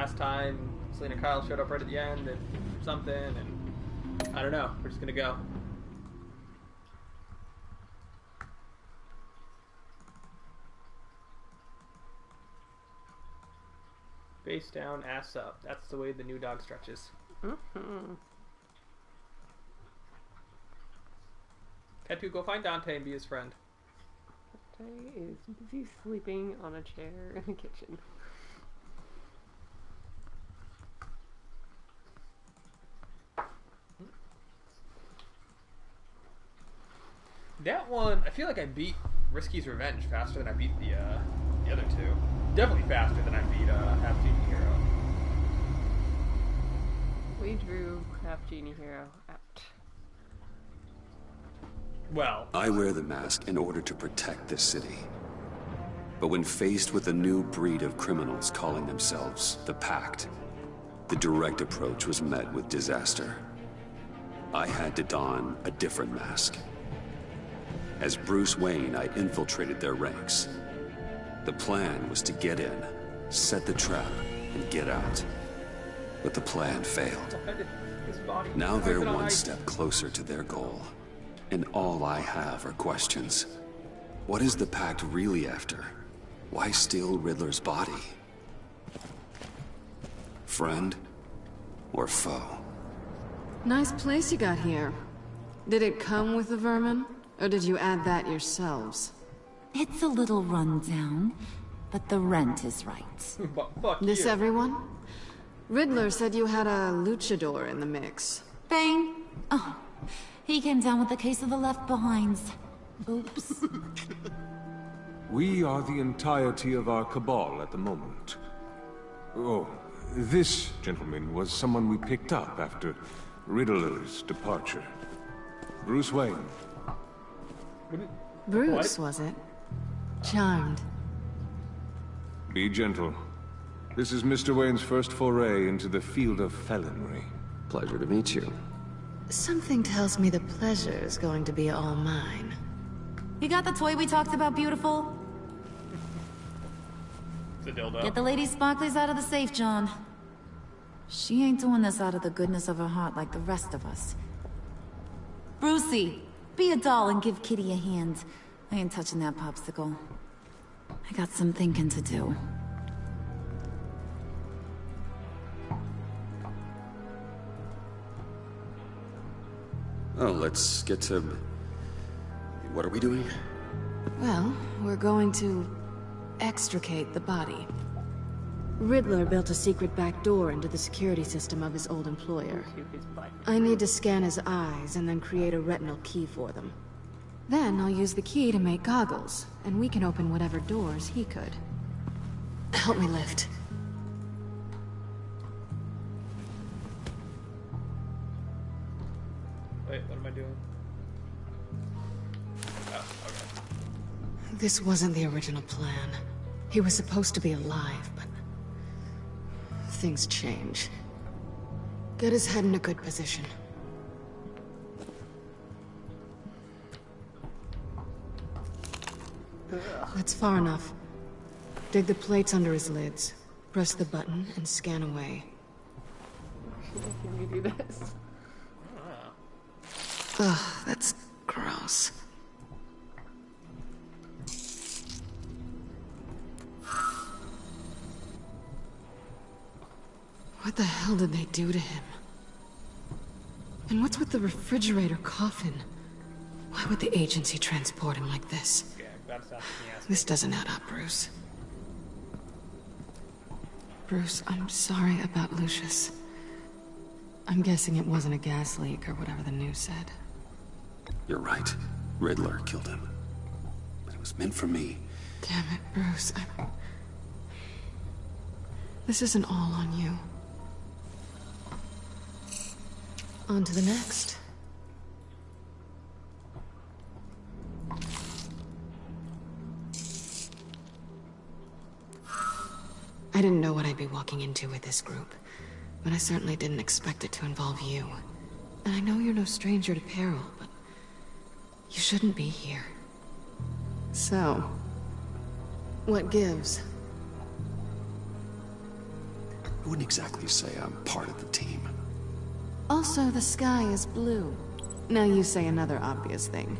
last time Selena Kyle showed up right at the end and something, and I don't know. We're just gonna go. Face down, ass up. That's the way the new dog stretches. Mm-hmm. Ketu, go find Dante and be his friend. Dante is busy sleeping on a chair in the kitchen. That one, I feel like I beat Risky's Revenge faster than I beat the other two. Definitely faster than I beat Half Genie Hero. We drew Half Genie Hero out. Well, I wear the mask in order to protect this city. But when faced with a new breed of criminals calling themselves the Pact, the direct approach was met with disaster. I had to don a different mask. As Bruce Wayne, I infiltrated their ranks. The plan was to get in, set the trap, and get out. But the plan failed. Now they're one step closer to their goal. And all I have are questions. What is the Pact really after? Why steal Riddler's body? Friend or foe? Nice place you got here. Did it come with the vermin? Or did you add that yourselves? It's a little rundown, but the rent is right. Fuck This you. everyone? Riddler said you had a luchador in the mix. Bang! Oh, he came down with a case of the left behinds. Oops. We are the entirety of our cabal at the moment. Oh, this gentleman was someone we picked up after Riddler's departure. Bruce Wayne. Bruce, was it? Charmed. Be gentle. This is Mr. Wayne's first foray into the field of felonry. Pleasure to meet you. Something tells me the pleasure is going to be all mine. You got the toy we talked about, beautiful? It's a dildo. Get the lady sparklies out of the safe, John. She ain't doing this out of the goodness of her heart like the rest of us. Brucey, be a doll and give Kitty a hand. I ain't touching that popsicle. I got some thinking to do. Oh, let's get to... What are we doing? Well, we're going to extricate the body. Riddler built a secret back door into the security system of his old employer. To his butt. I need to scan his eyes and then create a retinal key for them. Then I'll use the key to make goggles, and we can open whatever doors he could. Help me lift. Wait, what am I doing? Oh, okay. This wasn't the original plan. He was supposed to be alive, but... things change. Get his head in a good position. That's far enough. Dig the plates under his lids. Press the button and scan away. Can we do this? Ugh, that's gross. What the hell did they do to him? And what's with the refrigerator coffin? Why would the agency transport him like this? Yeah, gotta stop kicking ass. This doesn't add up, Bruce. Bruce, I'm sorry about Lucius. I'm guessing it wasn't a gas leak or whatever the news said. You're right. Riddler killed him. But it was meant for me. Damn it, Bruce. This isn't all on you. On to the next. I didn't know what I'd be walking into with this group, but I certainly didn't expect it to involve you. And I know you're no stranger to peril, but you shouldn't be here. So, what gives? I wouldn't exactly say I'm part of the team. Also, the sky is blue. Now you say another obvious thing.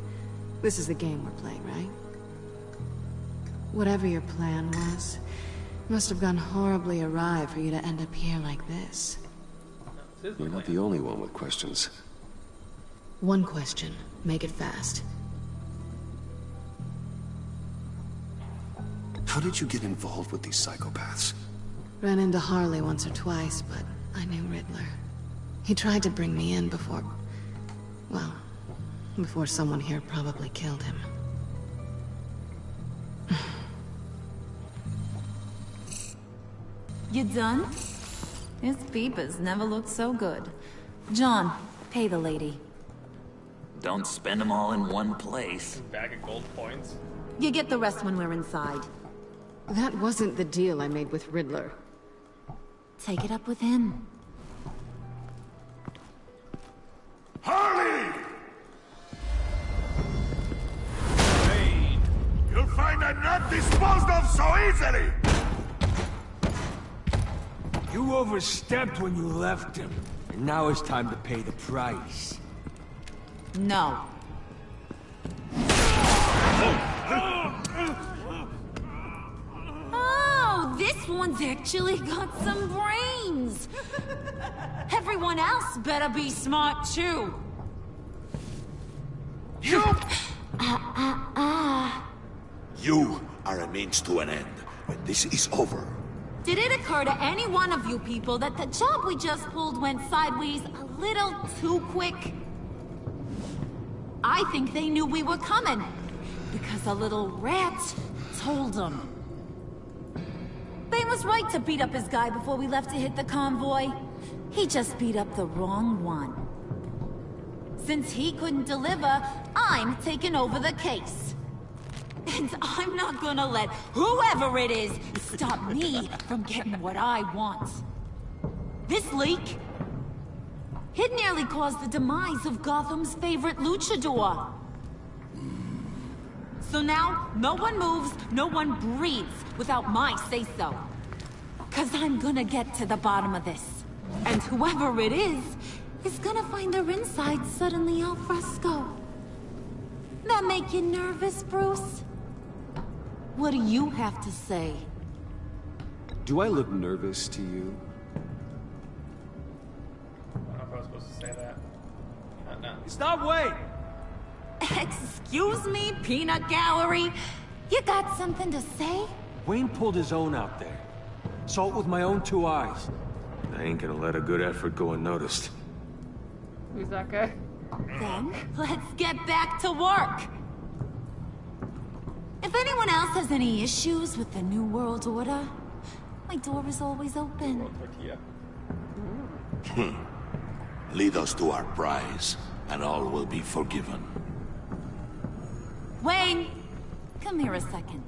This is the game we're playing, right? Whatever your plan was, must have gone horribly awry for you to end up here like this. You're not the only one with questions. One question. Make it fast. How did you get involved with these psychopaths? Ran into Harley once or twice, but I knew Riddler. He tried to bring me in before... well, before someone here probably killed him. You done? His peepers never looked so good. John, pay the lady. Don't spend them all in one place. Bag of gold coins. You get the rest when we're inside. That wasn't the deal I made with Riddler. Take it up with him. Harley! Hey. You'll find I'm not disposed of so easily! You overstepped when you left him, and now it's time to pay the price. No. Oh, this one's actually got some brains. Everyone else better be smart too. You are a means to an end. When this is over, Did it occur to any one of you people that the job we just pulled went sideways a little too quick? I think they knew we were coming, because a little rat told them. They was right to beat up his guy before we left to hit the convoy. He just beat up the wrong one. Since he couldn't deliver, I'm taking over the case. And I'm not gonna let whoever it is stop me from getting what I want. This leak, it nearly caused the demise of Gotham's favorite luchador. So now, no one moves, no one breathes without my say-so. 'Cause I'm gonna get to the bottom of this. And whoever it is gonna find their inside suddenly al fresco. That make you nervous, Bruce? What do you have to say? Do I look nervous to you? I don't know if I was supposed to say that. No. Stop, wait! Excuse me, peanut gallery? You got something to say? Wayne pulled his own out there. Saw it with my own 2 eyes. I ain't gonna let a good effort go unnoticed. Who's that guy? Then, let's get back to work. If anyone else has any issues with the New World Order, my door is always open. Tortilla. lead us to our prize, and all will be forgiven. Wayne, come here a second.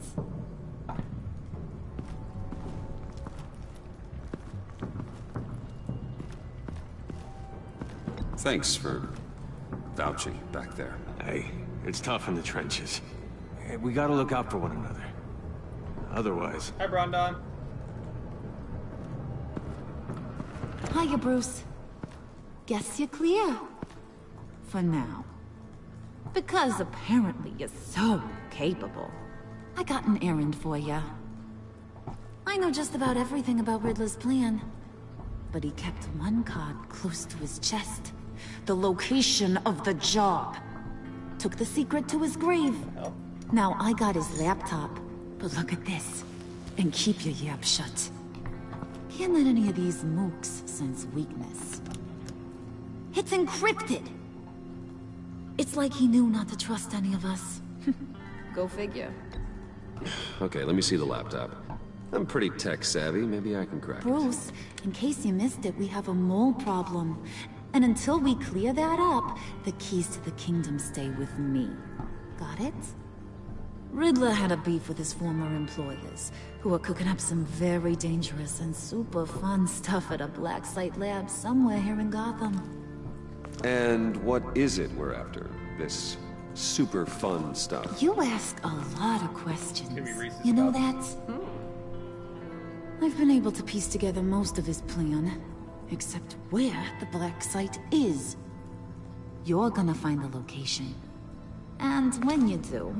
Thanks for vouching back there. Hey, it's tough in the trenches. Hey, we gotta look out for one another. Otherwise... Hi, Brondon. Hiya, Bruce. Guess you're clear. For now. Because apparently you're so capable. I got an errand for ya. I know just about everything about Riddler's plan. But he kept one card close to his chest. The location of the job. Took the secret to his grave. Oh. Now I got his laptop. But look at this. And keep your yap shut. Can't let any of these mooks sense weakness. It's encrypted! It's like he knew not to trust any of us. Go figure. Okay, let me see the laptop. I'm pretty tech savvy, maybe I can crack it. Bruce, in case you missed it, we have a mole problem. And until we clear that up, the keys to the kingdom stay with me. Got it? Riddler had a beef with his former employers, who were cooking up some very dangerous and super fun stuff at a black site lab somewhere here in Gotham. And what is it we're after? This super fun stuff? You ask a lot of questions. It's gonna be Reese's You know Cups. that? I've been able to piece together most of his plan, except where the black site is. You're gonna find the location. And when you do,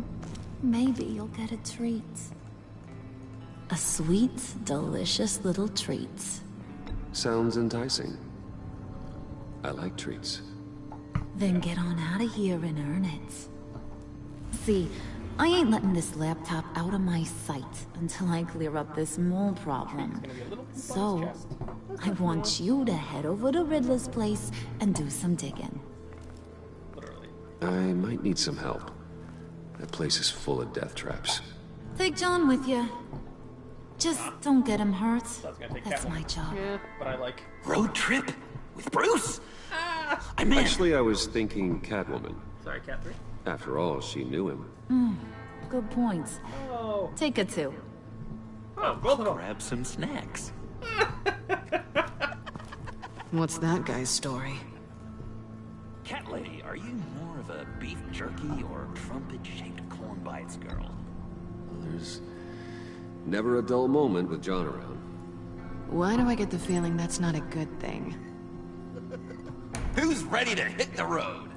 maybe you'll get a treat. A sweet, delicious little treat. Sounds enticing. I like treats. Then get on out of here and earn it. See, I ain't letting this laptop out of my sight until I clear up this mole problem. So, I want you to head over to Riddler's place and do some digging. Literally. I might need some help. That place is full of death traps. Take John with you. Just don't get him hurt. So I was gonna take That's Catwoman. my job. Yeah. But I like. Road trip? With Bruce? I'm in. Actually, I was thinking Catwoman. Sorry, Cat 3. After all, she knew him. Good point. Oh. Take it too. Oh, both of them. Grab some snacks. What's that guy's story? Cat lady, are you more of a beef jerky or trumpet-shaped corn bites girl? There's never a dull moment with John around. Why do I get the feeling that's not a good thing? Who's ready to hit the road?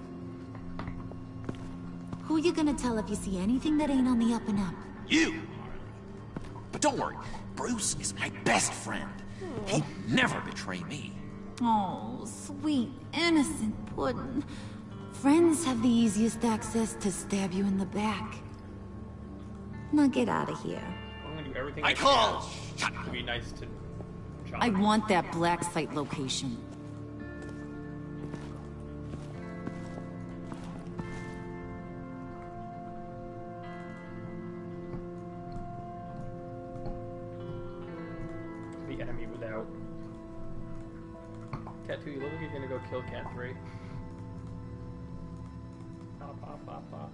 Who you gonna tell if you see anything that ain't on the up and up? You! But don't worry, Bruce is my best friend. He'd never betray me. Oh, sweet, innocent puddin'. Friends have the easiest access to stab you in the back. Now get out of here. I'm gonna do everything I can call! Shut to be nice to John. I want that black site location. The enemy without. Cat 2, you look like you're gonna go kill Cat 3. Pop, pop, pop, pop.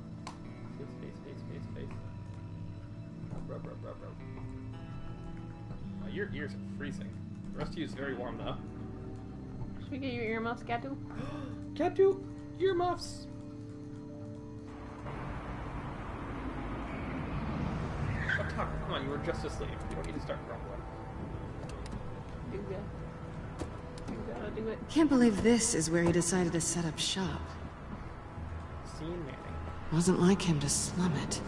Space. Rub. Oh, your ears are freezing. The rest of you is very warm though. Should we get your earmuffs, Gatu? Cat 2, earmuffs! Oh, Tucker, come on, you were just asleep. You don't need to start grumbling. Do that. You gotta do it. Can't believe this is where he decided to set up shop. Scene Manning. Wasn't like him to slum it.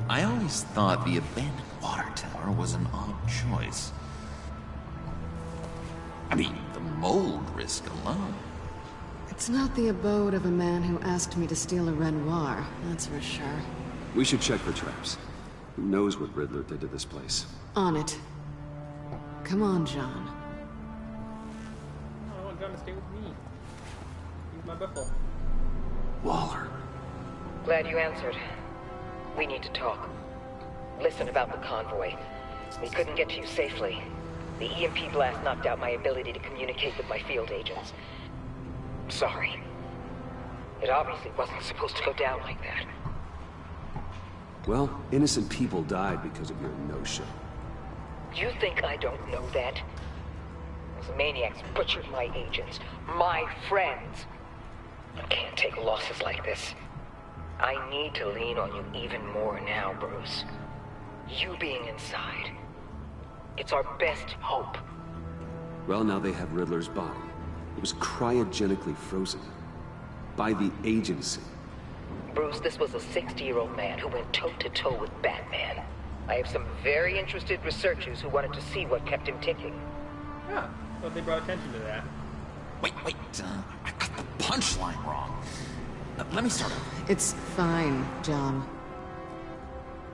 I always thought the abandoned water tower was an odd choice. I mean, the mold risk alone. It's not the abode of a man who asked me to steal a Renoir, that's for sure. We should check for traps. Who knows what Riddler did to this place? On it. Come on, John. I want John to stay with me. He's my buffalo. Waller. Glad you answered. We need to talk. Listen about the convoy. We couldn't get to you safely. The EMP blast knocked out my ability to communicate with my field agents. Sorry. It obviously wasn't supposed to go down like that. Well, innocent people died because of your no-show. You think I don't know that? Those maniacs butchered my agents, my friends. I can't take losses like this. I need to lean on you even more now, Bruce. You being inside. It's our best hope. Well, now they have Riddler's body. It was cryogenically frozen. By the agency. Bruce, this was a 60-year-old man who went toe-to-toe with Batman. I have some very interested researchers who wanted to see what kept him ticking. Yeah, but they brought attention to that. Wait, I got the punchline wrong. Let me start over. It's fine, John.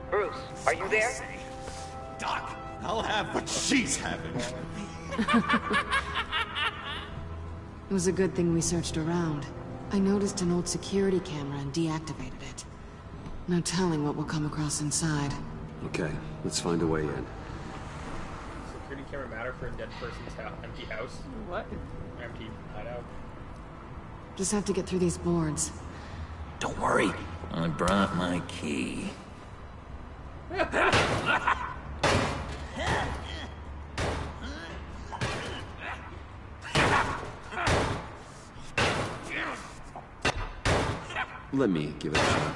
Bruce, are you there? Doc, I'll have what she's having. It was a good thing we searched around. I noticed an old security camera and deactivated it. No telling what we'll come across inside. Okay, let's find a way in. Security camera matter for a dead person's empty house? What? Empty hideout. Just have to get through these boards. Don't worry, I brought my key. Let me give it a shot.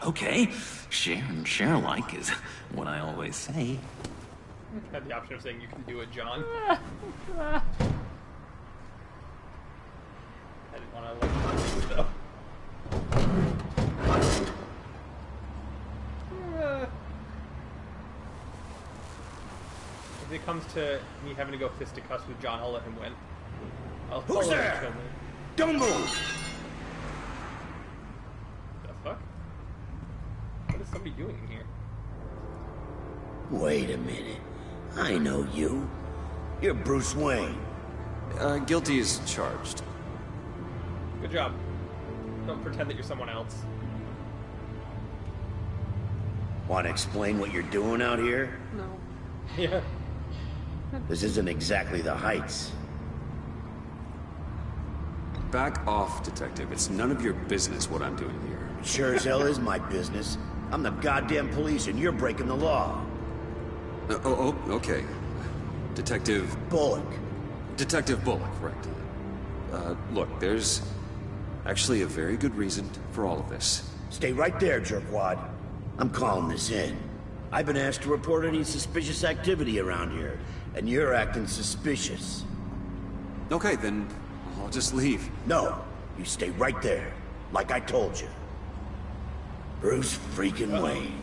Okay, share and share alike is what I always say. Had the option of saying you can do it, John. I didn't want to punch you though. If it comes to me having to go fisticuffs with John, I'll let him win. Who's there? Don't move! The fuck? What is somebody doing in here? Wait a minute. I know you. You're Bruce Wayne. Guilty as charged. Good job. Don't pretend that you're someone else. Want to explain what you're doing out here? No. Yeah. This isn't exactly the Heights. Back off, Detective. It's none of your business what I'm doing here. Sure as hell is my business. I'm the goddamn police and you're breaking the law. Okay. Detective... Bullock. Detective Bullock, right. Look, there's actually a very good reason for all of this. Stay right there, jerkwad. I'm calling this in. I've been asked to report any suspicious activity around here, and you're acting suspicious. Okay, then I'll just leave. No, you stay right there, like I told you. Bruce freaking Wayne.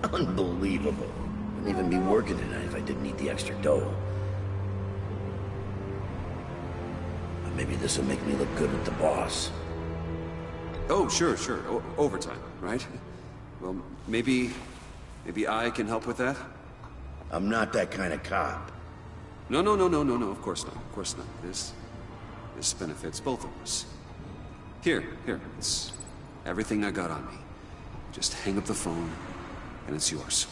Unbelievable. Wouldn't even be working tonight if I didn't need the extra dough. But maybe this will make me look good with the boss. Oh, sure. Overtime, right? Well, maybe I can help with that? I'm not that kind of cop. No, of course not. This benefits both of us. Here, it's everything I got on me. Just hang up the phone, and it's yours.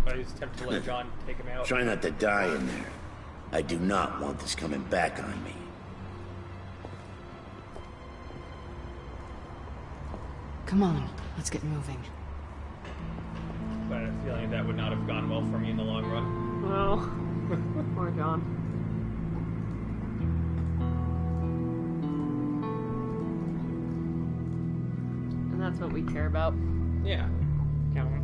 I was tempted to let John take him out. Try not to die in there. I do not want this coming back on me. Come on, let's get moving. But I had a feeling that would not have gone well for me in the long run. Well, poor John. And that's what we care about. Yeah. Come on.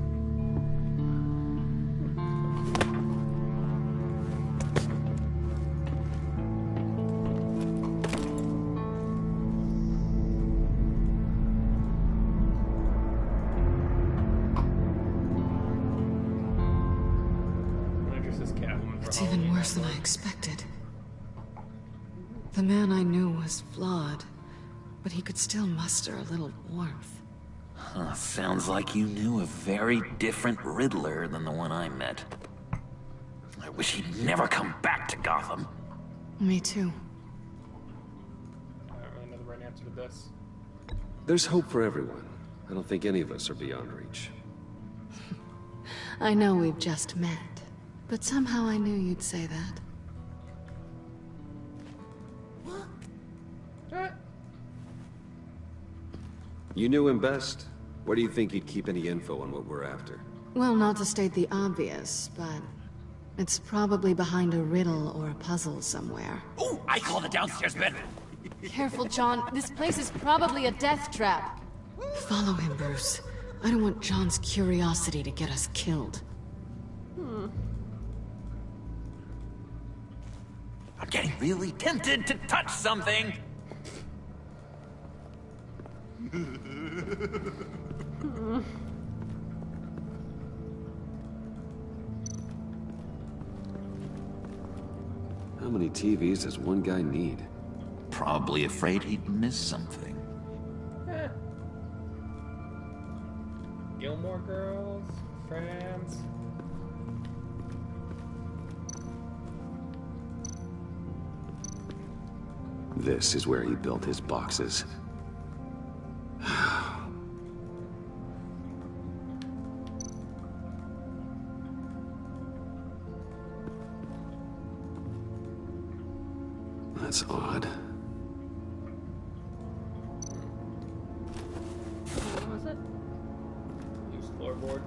It's even worse than I expected. The man I knew was flawed, but he could still muster a little warmth. Huh, sounds like you knew a very different Riddler than the one I met. I wish he'd never come back to Gotham. Me too. I don't really know the right answer to this. There's hope for everyone. I don't think any of us are beyond reach. I know we've just met, but somehow I knew you'd say that. You knew him best. Where do you think he'd keep any info on what we're after? Well, not to state the obvious, but it's probably behind a riddle or a puzzle somewhere. Ooh, I call the downstairs bedroom. Careful, John. This place is probably a death trap. Follow him, Bruce. I don't want John's curiosity to get us killed. I'm getting really tempted to touch something. How many TVs does one guy need? Probably afraid he'd miss something. Gilmore Girls, Friends. This is where he built his boxes. That's odd. What was it? Use floorboard.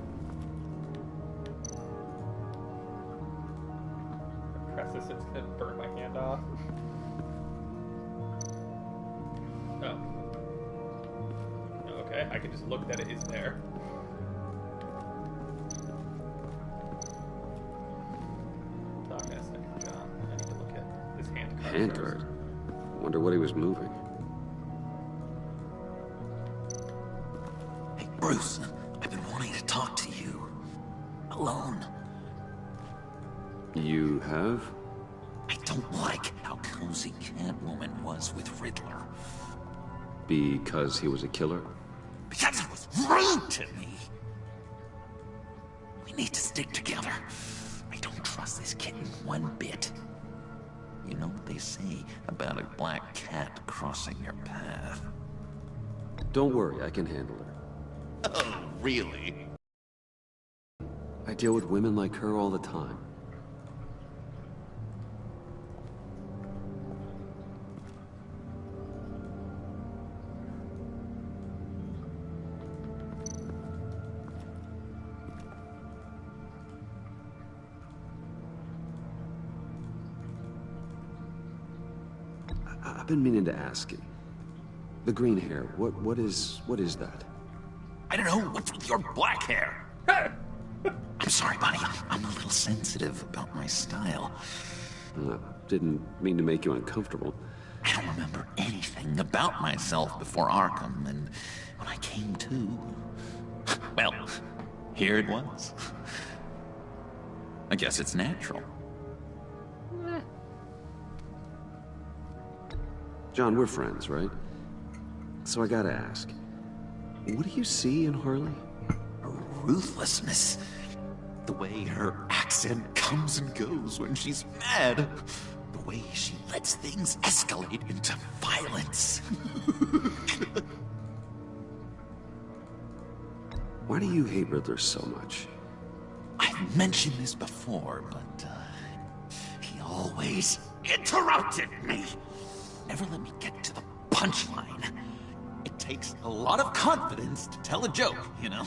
I press this, it's gonna burn my hand off. Oh. Okay, I can just look that it is there. handguard. Wonder what he was moving. Hey, Bruce, I've been wanting to talk to you. Alone. You have? I don't like how cozy Catwoman was with Riddler. Because he was a killer? Because he was rude to me. We need to stick together. I don't trust this kitten one bit. You know what they say about a black cat crossing your path? Don't worry, I can handle her. Oh, really? I deal with women like her all the time. I've been meaning to ask you. The green hair, what is that? I don't know. What's with your black hair? I'm sorry, buddy. I'm a little sensitive about my style. Didn't mean to make you uncomfortable. I don't remember anything about myself before Arkham, and when I came to... well, here it was. I guess it's natural. John, we're friends, right? So I gotta ask, what do you see in Harley? Her ruthlessness. The way her accent comes and goes when she's mad. The way she lets things escalate into violence. Why do you hate Riddler so much? I've mentioned this before, but he always interrupted me. Never let me get to the punchline. It takes a lot of confidence to tell a joke, you know?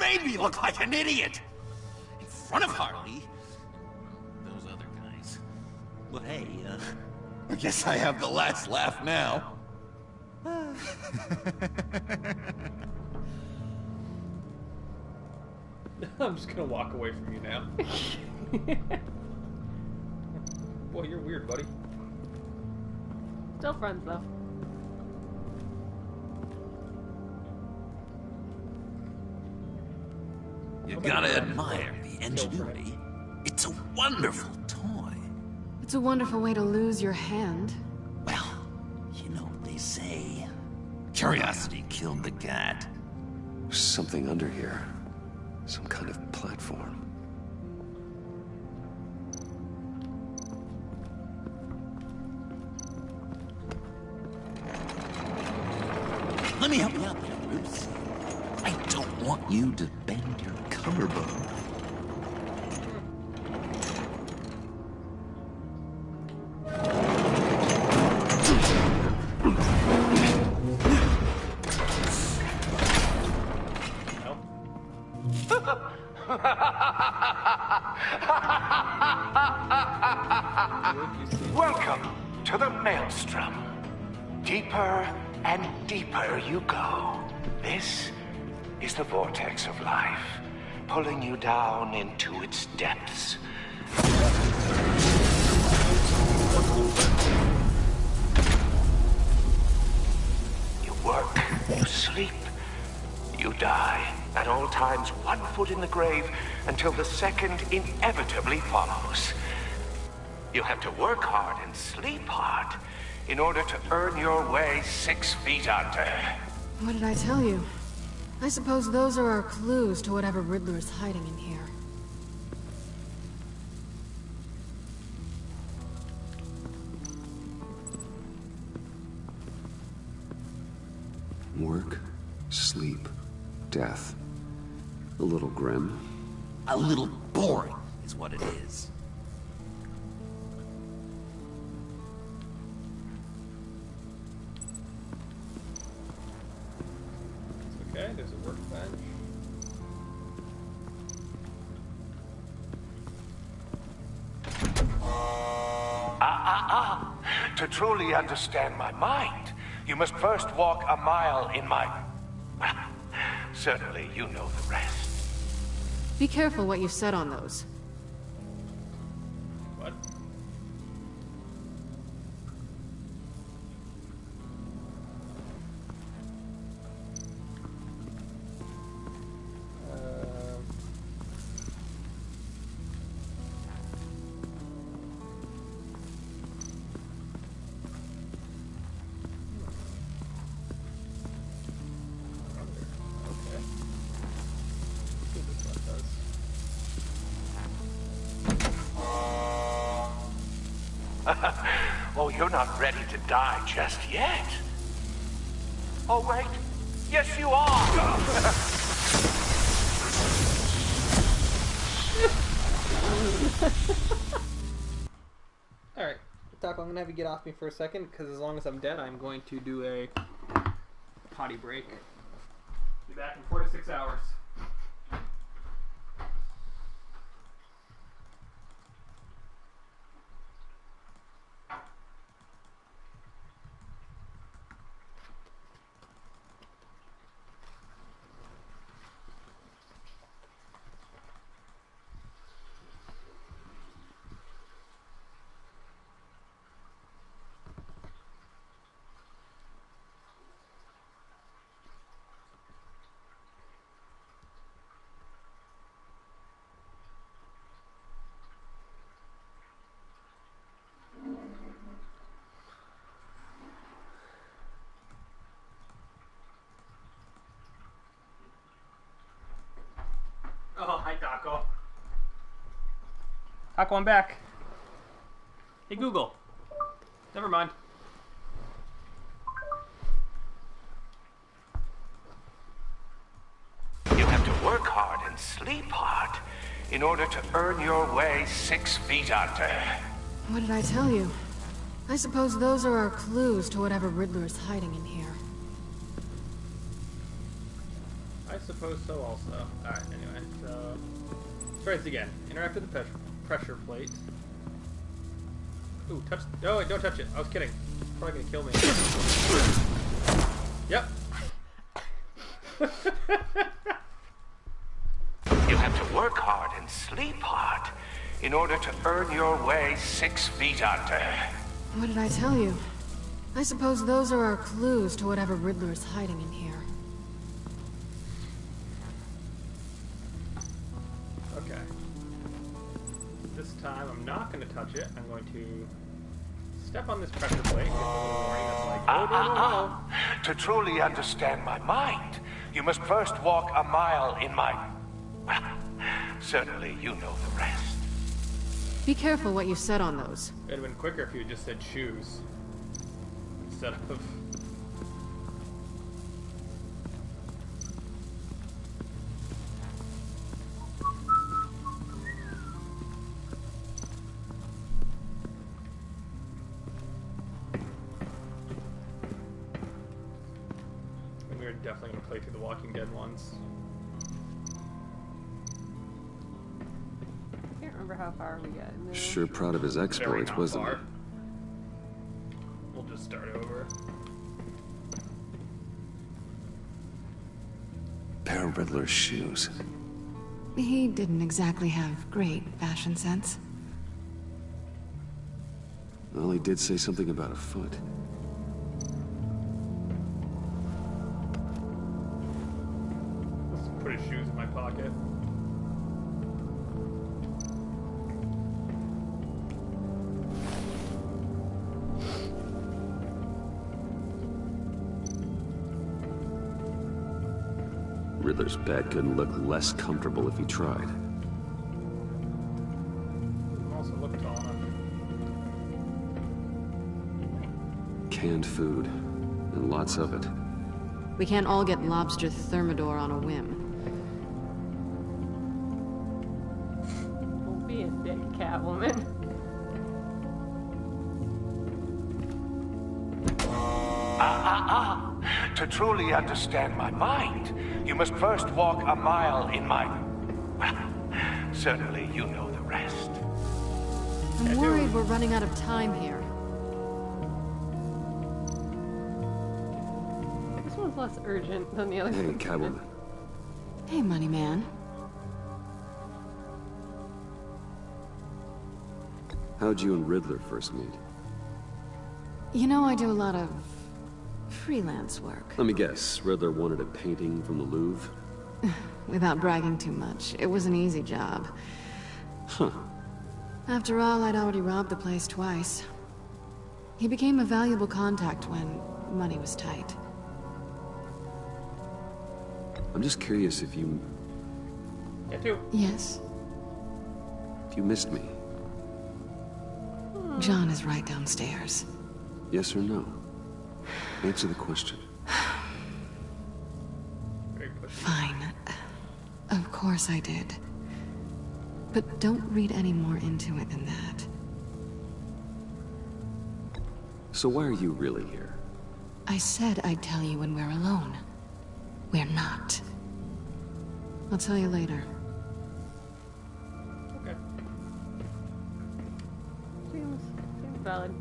Made me look like an idiot! In front of Harley. Those other guys. Well, hey, I guess I have the last laugh now. I'm just gonna walk away from you now. Boy, you're weird, buddy. Still friends, though. You gotta admire the ingenuity. It's a wonderful toy. It's a wonderful way to lose your hand. Well, you know what they say. Curiosity killed the cat. There's something under here. Some kind of platform. Let me help you out there, Bruce. I don't want you to bend your collarbone. Welcome to the Maelstrom. Deeper and deeper you go. This is the vortex of life, pulling you down into its depths. You work, you sleep, you die. At all times, 1 foot in the grave until the second inevitably follows. You have to work hard and sleep hard in order to earn your way 6 feet under. What did I tell you? I suppose those are our clues to whatever Riddler's hiding in here. Work, sleep, death. A little grim. A little boring is what it is. Okay, there's a workbench. To truly understand my mind, you must first walk a mile in my... Well, certainly you know the rest. Be careful what you said on those. What? Oh, you're not ready to die just yet. Oh, wait. Yes, you are. Alright, Taco, I'm gonna have you get off me for a second, because as long as I'm dead, I'm going to do a potty break. Be back in 4 to 6 hours. Oh, hi, Taco. Taco, I'm back. Hey, Google. Never mind. You have to work hard and sleep hard in order to earn your way 6 feet under. What did I tell you? I suppose those are our clues to whatever Riddler is hiding in here. I suppose so also. Alright, anyway, so... let's try this again. Interact with the pressure plate. Ooh, touch... oh, wait, don't touch it. I was kidding. It's probably gonna kill me. Yep. You have to work hard and sleep hard in order to earn your way 6 feet under. What did I tell you? I suppose those are our clues to whatever Riddler is hiding in here. Okay. This time, I'm not going to touch it. I'm going to step on this pressure plate. Get a little warning that's like, oh, no. To truly understand my mind, you must first walk a mile in my... well, certainly you know the rest. Be careful what you said on those. It would have been quicker if you had just said shoes. Instead of... we're definitely going to play through the Walking Dead ones. I can't remember how far we got in there. Sure proud of his exploits, wasn't he? We'll just start over. Pair of Riddler's shoes. He didn't exactly have great fashion sense. Well, he did say something about a foot. Let's put his shoes in my pocket. Riddler's bed couldn't look less comfortable if he tried. Also look tall enough. Canned food, and lots of it. We can't all get lobster thermidor on a whim. Don't be a dick, Catwoman. To truly understand my mind, you must first walk a mile in my... well, certainly you know the rest. I'm worried we're running out of time here. This one's less urgent than the other Hey, one. Catwoman. Hey, money man. How'd you and Riddler first meet? You know, I do a lot of freelance work. Let me guess, Riddler wanted a painting from the Louvre? Without bragging too much, it was an easy job. Huh. After all, I'd already robbed the place twice. He became a valuable contact when money was tight. I'm just curious if you... Yeah, too. Yes? if you missed me. John is right downstairs. Yes or no? Answer the question. Fine. Of course I did. But don't read any more into it than that. So why are you really here? I said I'd tell you when we're alone. We're not. I'll tell you later. Okay. Seems valid.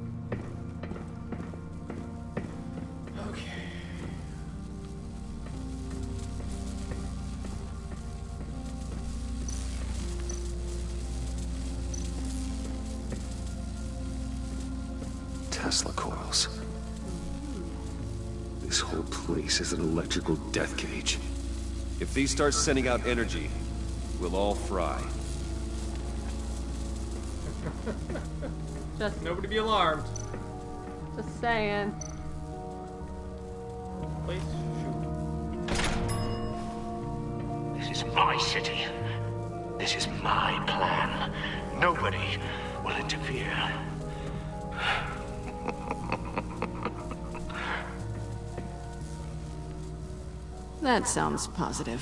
Okay. Tesla coils. This whole place is an electrical death cage. If these start sending out energy, we'll all fry. Just Nobody be alarmed. saying. Please shoot. This is my city. This is my plan. Nobody will interfere. That sounds positive.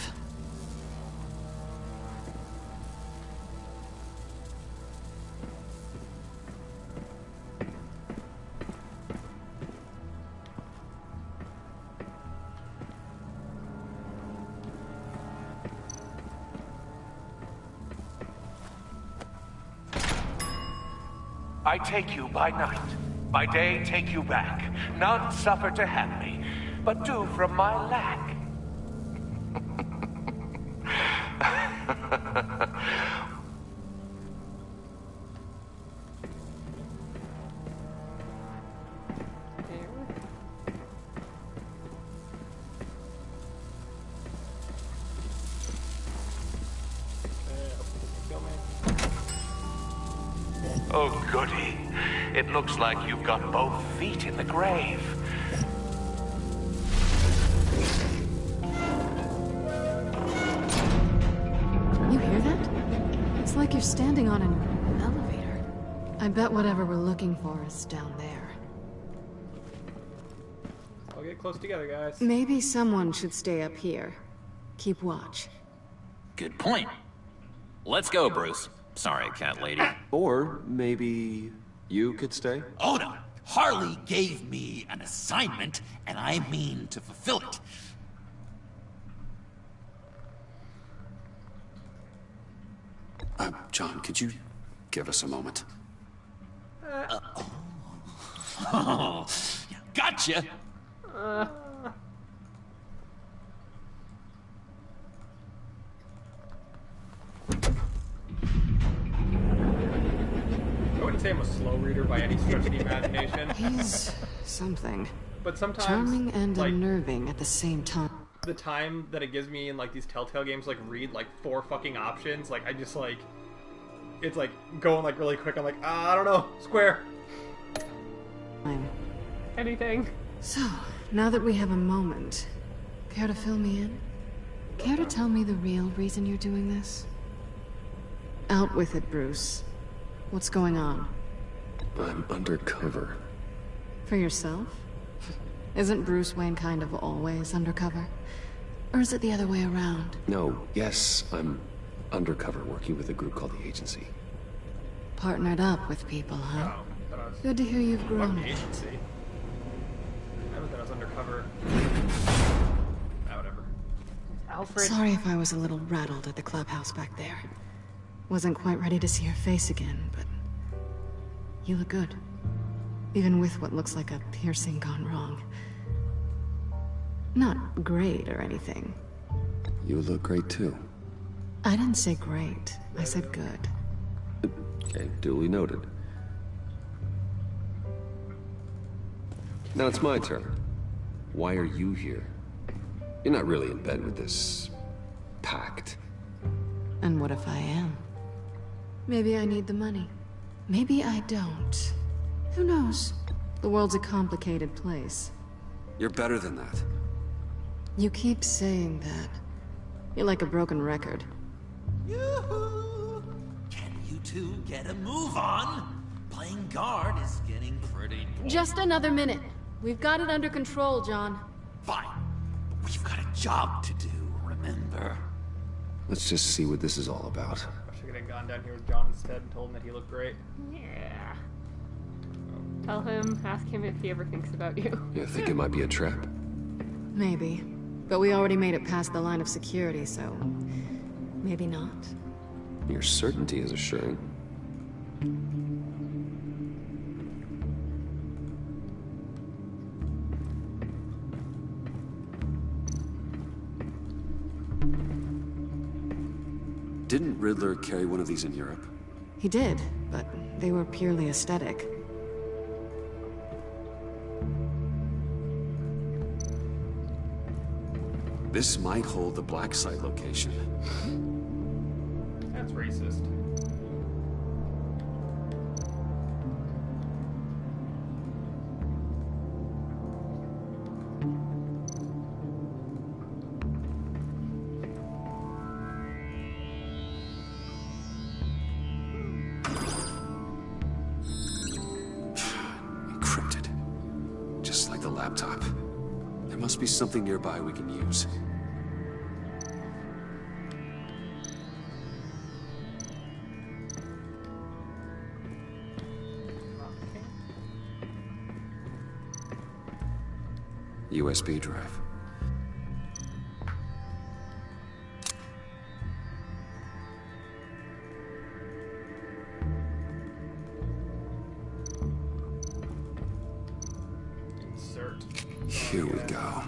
I take you by night. By day, take you back. None suffer to have me, but do from my lack. Oh, goody. It looks like you've got both feet in the grave. You hear that? It's like you're standing on an elevator. I bet whatever we're looking for is down there. I'll get close together, guys. Maybe someone should stay up here. Keep watch. Good point. Let's go, Bruce. Sorry, cat lady. Or maybe you could stay? Hold on. Harley gave me an assignment, and I mean to fulfill it. John, could you give us a moment? Oh, gotcha. I wouldn't say I'm a slow reader by any stretch of the imagination. He's something. But sometimes, Charming and like, unnerving at the same time. the time that it gives me in like these Telltale games, like read like 4 fucking options, like I just like, it's like going like really quick. I'm like, I don't know, square. Anything. So, now that we have a moment, care to fill me in? Care to tell me the real reason you're doing this? Out with it, Bruce. What's going on? I'm undercover. For yourself? Isn't Bruce Wayne kind of always undercover? Or is it the other way around? No, yes, I'm undercover working with a group called the Agency. Partnered up with people, huh? Oh, I thought I was Good to hear you've grown. fucking Agency. I haven't thought I was undercover. Whatever. Alfred. Sorry if I was a little rattled at the clubhouse back there. Wasn't quite ready to see your face again, but you look good. Even with what looks like a piercing gone wrong. Not great or anything. You look great too. I didn't say great. I said good. Okay, duly noted. Now it's my turn. Why are you here? You're not really in bed with this pact. And what if I am? Maybe I need the money. Maybe I don't. Who knows? The world's a complicated place. You're better than that. You keep saying that. You're like a broken record. Yoo-hoo! Can you two get a move on? playing guard is getting pretty boring. Just another minute. We've got it under control, John. Fine. We've got a job to do, remember? Let's just see what this is all about. I should have gone down here with John instead and told him that he looked great. Yeah. Tell him, ask him if he ever thinks about you. You think it might be a trap? Maybe. But we already made it past the line of security, so... maybe not. Your certainty is assuring. Didn't Riddler carry one of these in Europe? He did, but they were purely aesthetic. This might hold the black site location. That's racist. Encrypted. Just like the laptop. There must be something nearby we can use. USB drive. Insert. Here we go.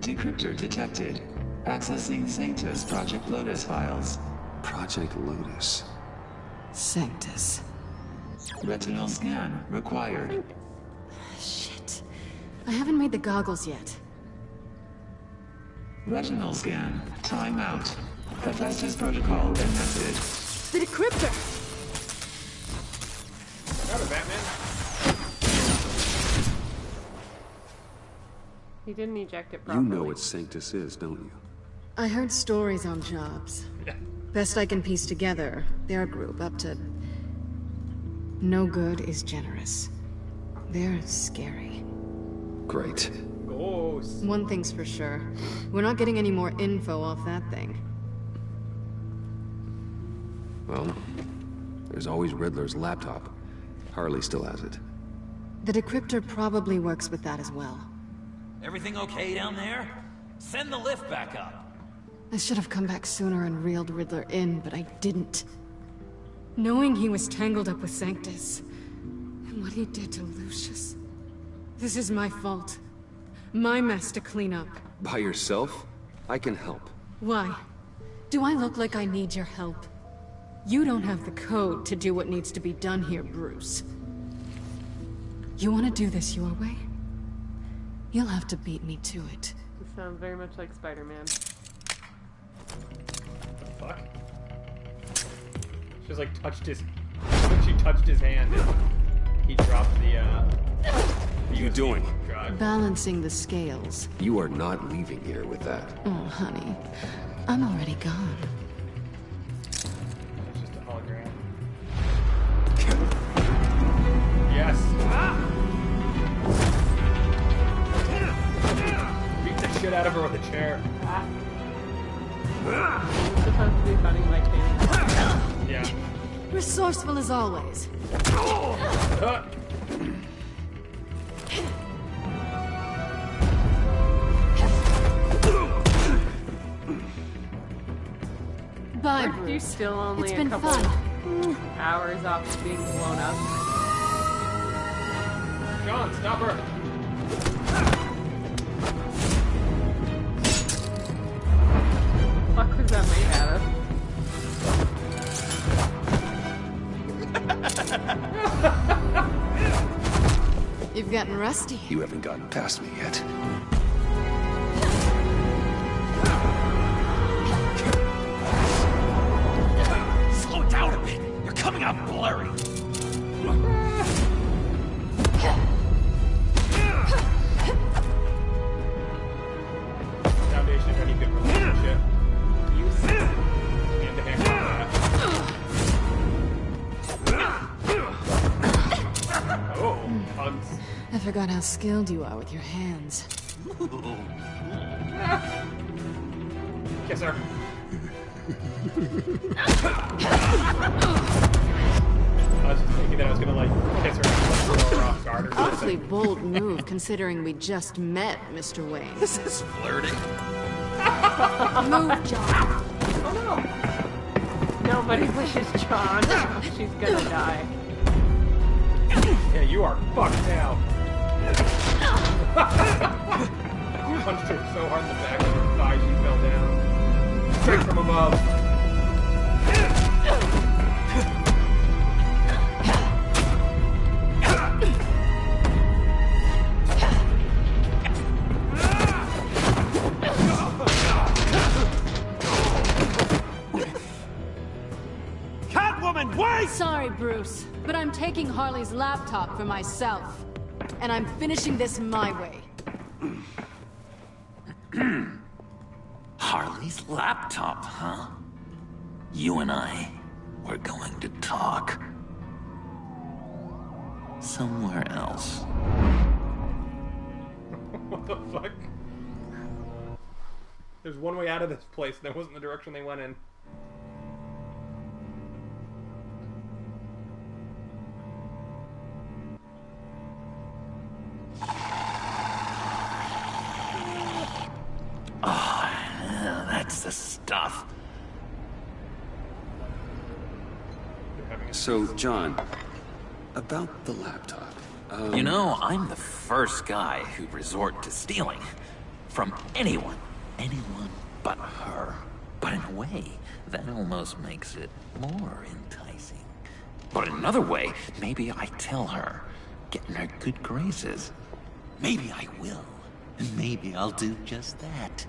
Decryptor detected. Accessing Sanctus Project Lotus files. Project Lotus. Sanctus. Retinal scan required. Shit. I haven't made the goggles yet. Retinal scan. Timeout. Hephaestus protocol enacted. The decryptor! Got it, Batman. He didn't eject it properly. You know what Sanctus is, don't you? I heard stories on jobs. Best I can piece together, their group up to... no good is generous. They're scary. Great. Ghost. One thing's for sure. We're not getting any more info off that thing. Well, there's always Riddler's laptop. Harley still has it. The decryptor probably works with that as well. Everything okay down there? Send the lift back up. I should have come back sooner and reeled Riddler in, but I didn't. Knowing he was tangled up with Sanctus, and what he did to Lucius. This is my fault. My mess to clean up. By yourself? I can help. Why? Do I look like I need your help? You don't have the code to do what needs to be done here, Bruce. You want to do this your way? You'll have to beat me to it. This sounds very much like Spider-Man. The fuck? She just like touched his... she touched his hand and he dropped the What are you doing? drive. Balancing the scales. You are not leaving here with that. Oh, honey. I'm already gone. It's just a hologram. Yes! Beat the shit out of her with a chair. It's supposed to be funny like him. Yeah. Resourceful as always. Bye, Aren't you still only It's a been couple fun. hours off of being blown up? John, stop her! What the fuck was that made out of? You've gotten rusty. You haven't gotten past me yet. Slow down a bit. You're coming out blurry. Foundation of any good relationship. You hand to hand combat. forgot how skilled you are with your hands. Kiss her. I was just thinking that I was gonna like kiss her and throw her off guard or something. Awfully bold move considering we just met, Mr. Wayne. This is flirting. Move, John. Oh no. Nobody pushes John. She's gonna die. Yeah, you are fucked now. Punched her so hard in the back of her thigh she fell down. Straight from above. Catwoman, wait! Sorry, Bruce, but I'm taking Harley's laptop for myself. And I'm finishing this my way. Harley's laptop, huh? You and I, we're going to talk. Somewhere else. What the fuck? There's one way out of this place, and that wasn't the direction they went in. Oh, that's the stuff. So, John, about the laptop. You know, I'm the first guy who'd resort to stealing. From anyone. Anyone but her. But in a way, that almost makes it more enticing. But in another way, maybe I tell her, get in her good graces. Maybe I will. And maybe I'll do just that.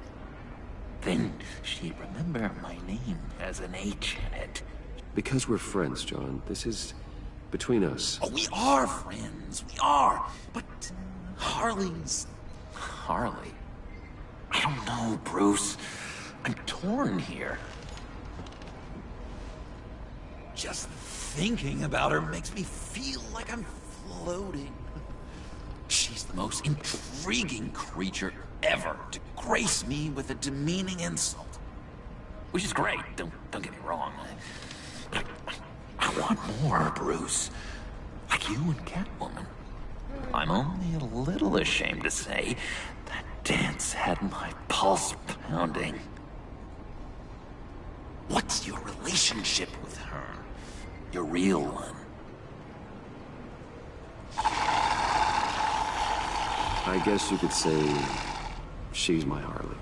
Then she'd remember my name as an H in it. Because we're friends, John. This is between us. Oh, we are friends. We are. But Harley's... Harley. I don't know, Bruce. I'm torn here. Just thinking about her makes me feel like I'm floating. She's the most intriguing creature ever to grace me with a demeaning insult. Which is great, don't get me wrong. But I want more, Bruce. Like you and Catwoman. I'm only a little ashamed to say that dance had my pulse pounding. What's your relationship with her? Your real one? I guess you could say she's my Harley.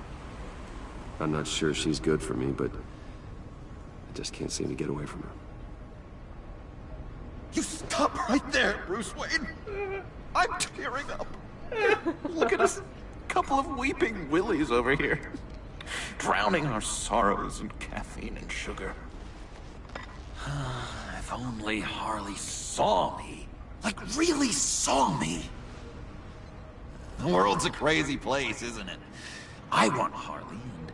I'm not sure she's good for me, but I just can't seem to get away from her. You stop right there, Bruce Wayne. I'm tearing up. Look at us, couple of weeping willies over here. Drowning our sorrows in caffeine and sugar. If only Harley saw me. Like, really saw me. The world's a crazy place, isn't it? I want Harley, and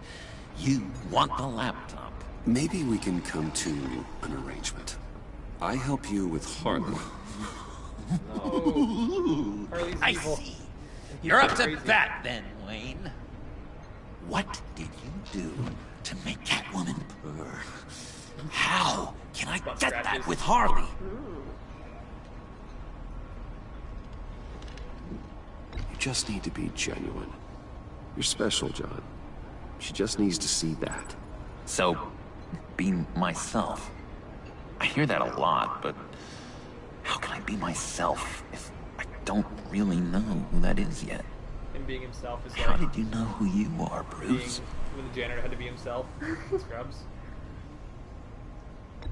you want the laptop. Maybe we can come to an arrangement. I help you with Harley. No. Harley's I evil. see. You're up to bat then, Wayne. What did you do to make Catwoman purr? How can I get that with Harley? You just need to be genuine. You're special, John. She just needs to see that. So, be myself. I hear that a lot, but how can I be myself if I don't really know who that is yet? And being himself is How like did you know who you are, Bruce? when the janitor had to be himself. Scrubs.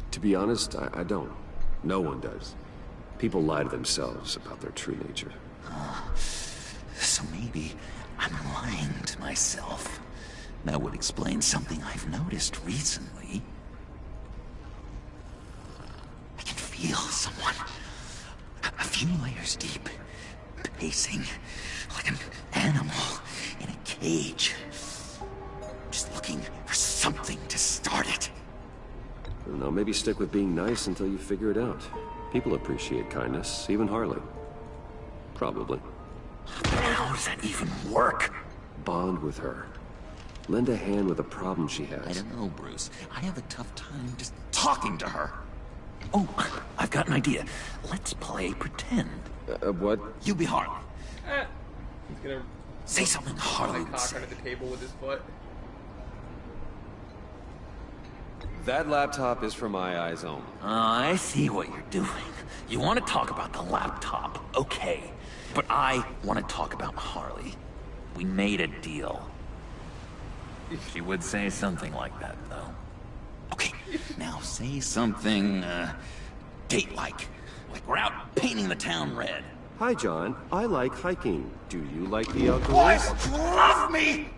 To be honest, I don't. No one does. People lie to themselves about their true nature. So maybe I'm lying to myself. That would explain something I've noticed recently. I can feel someone a few layers deep, pacing like an animal in a cage. Just looking for something to start it. I don't know, maybe stick with being nice until you figure it out. People appreciate kindness, even Harley. Probably. How does that even work? Bond with her. Lend a hand with a problem she I has. don't know, Bruce. I have a tough time just talking to her. Oh, I've got an idea. Let's play pretend. What? You be Harley. He's gonna say something Harley would cock say. under the table with his foot. That laptop is for my eyes only. I see what you're doing. You want to talk about the laptop, okay. But I want to talk about Harley. We made a deal. She would say something like that, though. Okay, now say something, date-like. Like we're out painting the town red. Hi, John. I like hiking. Do you like the outdoors? What? Love me!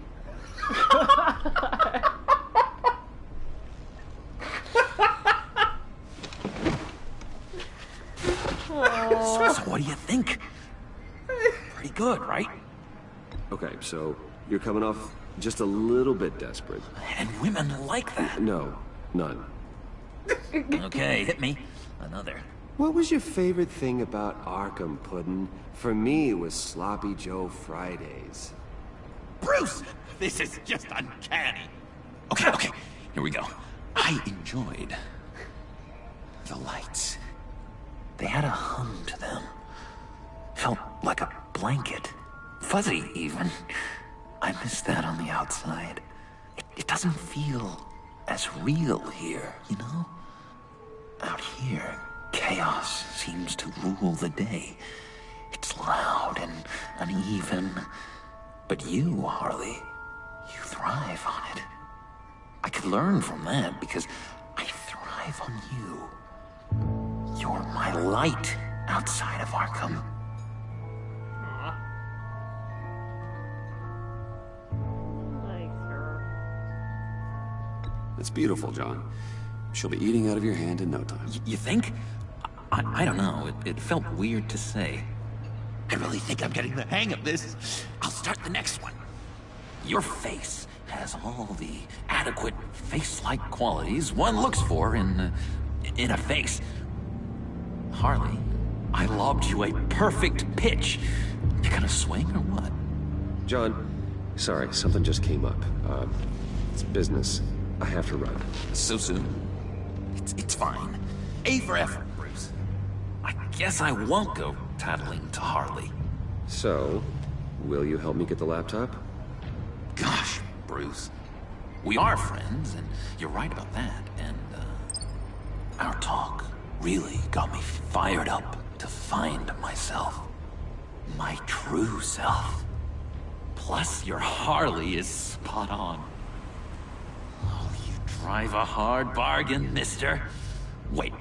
So what do you think? Pretty good, right? Okay, so you're coming off just a little bit desperate. And women like that. No, none. Okay, hit me. Another. What was your favorite thing about Arkham, Puddin'? For me, it was Sloppy Joe Fridays. Bruce! This is just uncanny. Okay, here we go. I enjoyed the lights. They had a hum to them. Felt like a blanket. Fuzzy, even. I miss that on the outside. It doesn't feel as real here, you know? Out here, chaos seems to rule the day. It's loud and uneven. But you, Harley, you thrive on it. I could learn from that because I thrive on you. You're my light outside of Arkham. That's beautiful, John. She'll be eating out of your hand in no time. You think? I don't know. It felt weird to say. I really think I'm getting the hang of this. I'll start the next one. Your face has all the adequate face-like qualities one looks for in a face. Harley, I lobbed you a perfect pitch. You gonna swing or what? John, sorry, something just came up. It's business. I have to run. So soon? It's fine. A for effort, Bruce. I guess I won't go tattling to Harley. So, will you help me get the laptop? Gosh, Bruce. We are friends, and you're right about that. And, our talk really got me fired up to find myself. My true self. Plus, your Harley is spot on. Oh, you drive a hard bargain, mister. Wait.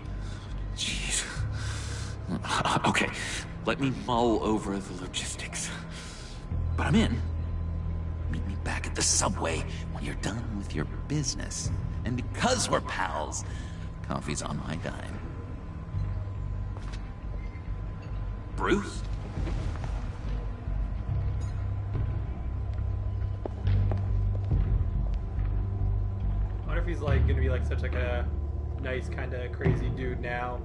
Jeez. Okay, let me mull over the logistics. But I'm in. Meet me back at the subway when you're done with your business. And because we're pals, coffee's on my dime. Bruce? I wonder if he's like gonna be like such like a nice kind of crazy dude now.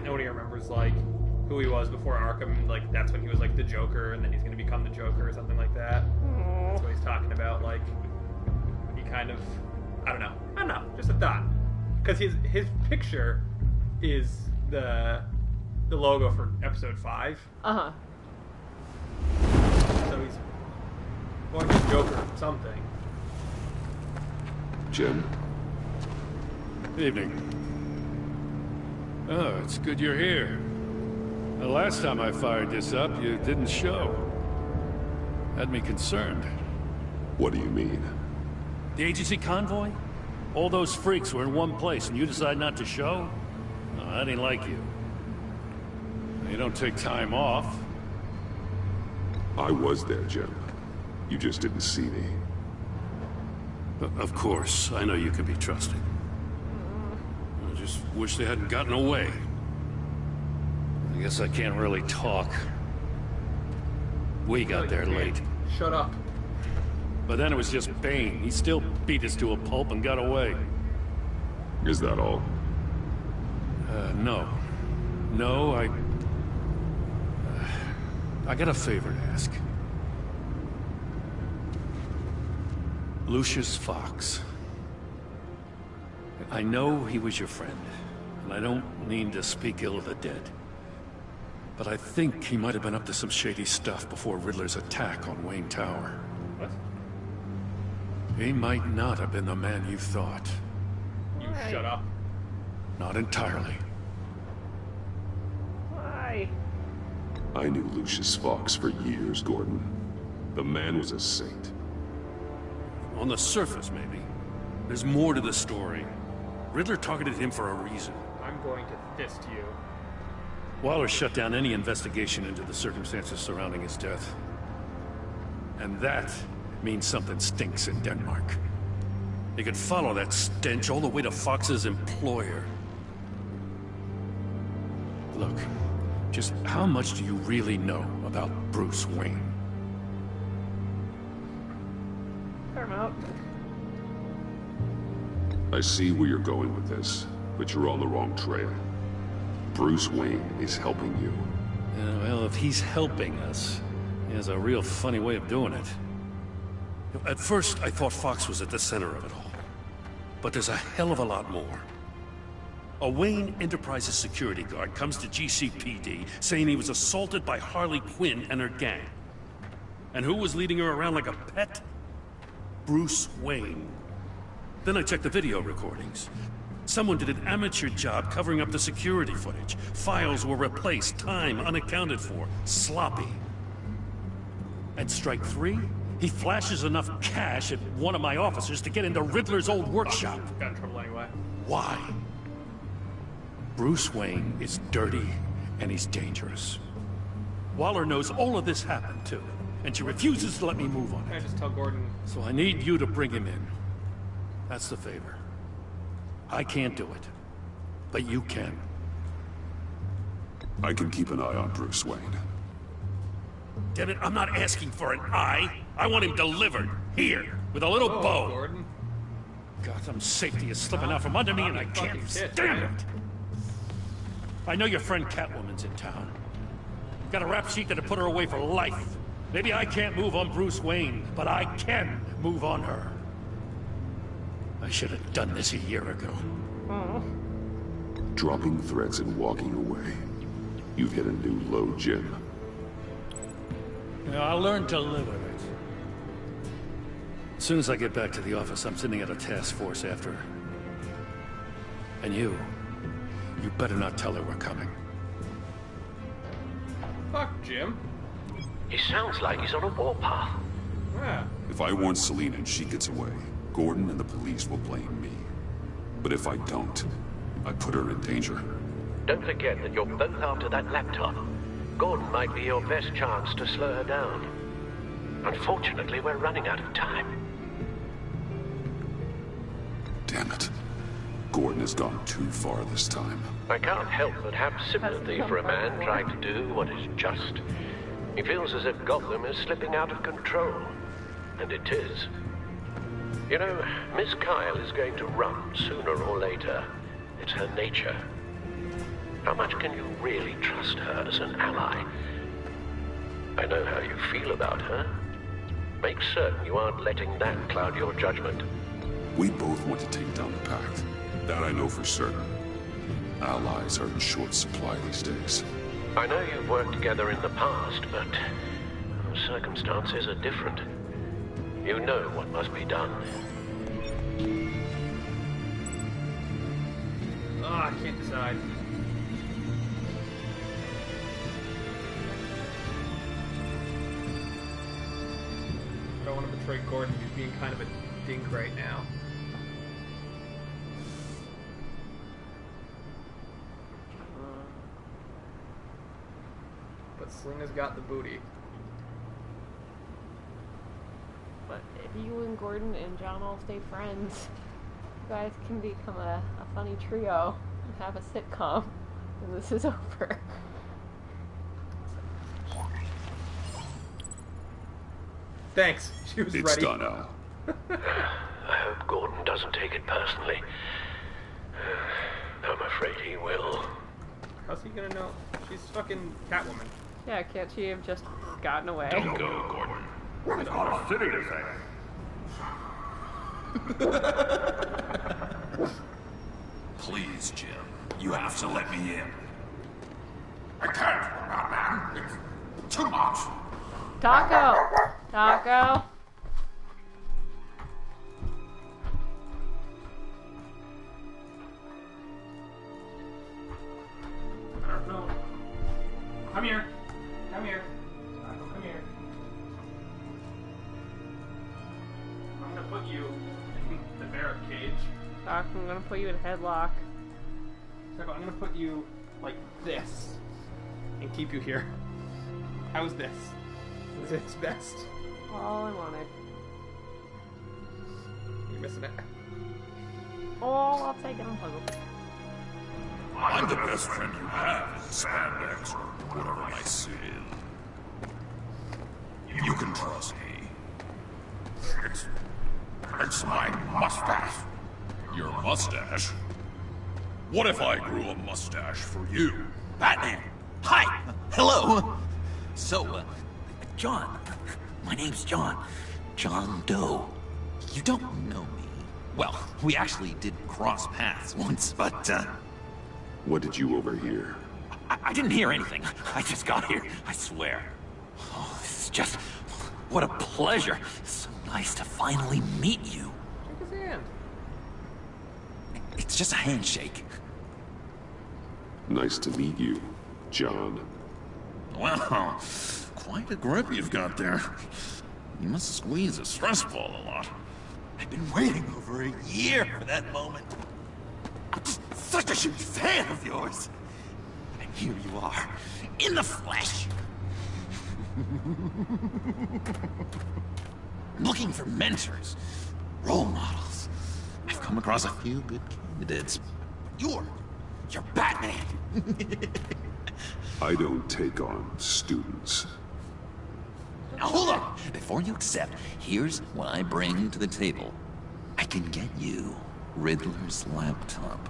Nobody remembers like who he was before Arkham. Like that's when he was like the Joker, and then he's gonna become the Joker or something like that. That's what he's talking about. Like he kind of, I don't know, just a thought. Because his picture is the logo for episode 5. Uh-huh. So he's going to Joker or something. Jim? Evening. Oh, it's good you're here. The last time I fired this up, you didn't show. Had me concerned. What do you mean? The agency convoy? All those freaks were in one place and you decide not to show? No, I didn't like you. You don't take time off. I was there, Jim. You just didn't see me. Of course, I know you can be trusted. I just wish they hadn't gotten away. I guess I can't really talk. We got there late. Shut up. But then it was just Bane. He still beat us to a pulp and got away. Is that all? No. No, I got a favor to ask. Lucius Fox. I know he was your friend, and I don't mean to speak ill of the dead. But I think he might have been up to some shady stuff before Riddler's attack on Wayne Tower. What? He might not have been the man you thought. You shut up. Not entirely. Why? I knew Lucius Fox for years, Gordon. The man was a saint. On the surface, maybe. There's more to the story. Riddler targeted him for a reason. I'm going to fist you. Waller shut down any investigation into the circumstances surrounding his death. And that means something stinks in Denmark. He could follow that stench all the way to Fox's employer. Look, just how much do you really know about Bruce Wayne? Fair amount. I see where you're going with this, but you're on the wrong trail. Bruce Wayne is helping you. Yeah, well, if he's helping us, he has a real funny way of doing it. At first, I thought Fox was at the center of it all. But there's a hell of a lot more. A Wayne Enterprises security guard comes to GCPD saying he was assaulted by Harley Quinn and her gang. And who was leading her around like a pet? Bruce Wayne. Then I checked the video recordings. Someone did an amateur job covering up the security footage. Files were replaced, time unaccounted for, sloppy. At strike 3, he flashes enough cash at one of my officers to get into Riddler's old workshop. Got in trouble anyway. Why? Bruce Wayne is dirty and he's dangerous. Waller knows all of this happened too, and she refuses to let me move on I it. just tell Gordon. So I need you to bring him in. That's the favor. I can't do it, but you can. I can keep an eye on Bruce Wayne. Damn it, I'm not asking for an eye. I want him delivered. Here, with a little bow. Gordon. Gotham's safety is slipping out from under me and I can't stand it. I know your friend Catwoman's in town. You've got a rap sheet that'll put her away for life. Maybe I can't move on Bruce Wayne, but I can move on her. I should have done this a year ago. Dropping threats and walking away. You've hit a new low, Jim. Yeah, I'll learn to live with it. As soon as I get back to the office, I'm sending out a task force after her. And you better not tell her we're coming. Fuck Jim. He sounds like he's on a warpath. Yeah. If I warn Selina and she gets away, Gordon and the police will blame me. But if I don't, I put her in danger. Don't forget that you're both after that laptop. Gordon might be your best chance to slow her down. Unfortunately, we're running out of time. Damn it. Gordon has gone too far this time. I can't help but have sympathy for a man trying to do what is just. He feels as if Gotham is slipping out of control. And it is. You know, Miss Kyle is going to run sooner or later. It's her nature. How much can you really trust her as an ally? I know how you feel about her. Make certain you aren't letting that cloud your judgment. We both want to take down the Pact. That I know for certain. Allies are in short supply these days. I know you've worked together in the past, but circumstances are different. You know what must be done. I can't decide. I don't want to betray Gordon. He's being kind of a dink right now. But Selina's got the booty. But if you and Gordon and John all stay friends, you guys can become a funny trio and have a sitcom when this is over. Thanks. She was It's ready. done, Al. I hope Gordon doesn't take it personally. I'm afraid he will. How's he gonna know? She's fucking Catwoman. Yeah, can't she have just gotten away? Don't go, Gordon. We've got a city to save. Please, Jim. You have to let me in. I can't, man. It's too much. Taco! Taco! I don't know. Come here. Come here. Taco, come here. I'm gonna put you in the barrack cage. Taco, I'm gonna put you in headlock. Taco, I'm gonna put you like this and keep you here. How's this? Is this best? All I wanted. You're missing it. Oh, I'll take it on puzzle. I'm the best friend you have in spandex or whatever my suit is. You can trust me. It's my mustache. Your mustache? What if I grew a mustache for you? Batman! Hi! Hello! So, John. My name's John. John Doe. You don't know me. Well, we actually did cross paths once, but, What did you overhear? I didn't hear anything. I just got here, I swear. Oh, this is just... What a pleasure. So nice to finally meet you. Shake his hand. It's just a handshake. Nice to meet you, John. Wow, quite a grip you've got there. You must squeeze a stress ball a lot. I've been waiting over a year for that moment. I'm just such a huge fan of yours. And here you are, in the flesh. Looking for mentors, role models. I've come across a few good candidates. You're Batman. I don't take on students. Now hold on! Before you accept, here's what I bring to the table. I can get you Riddler's laptop.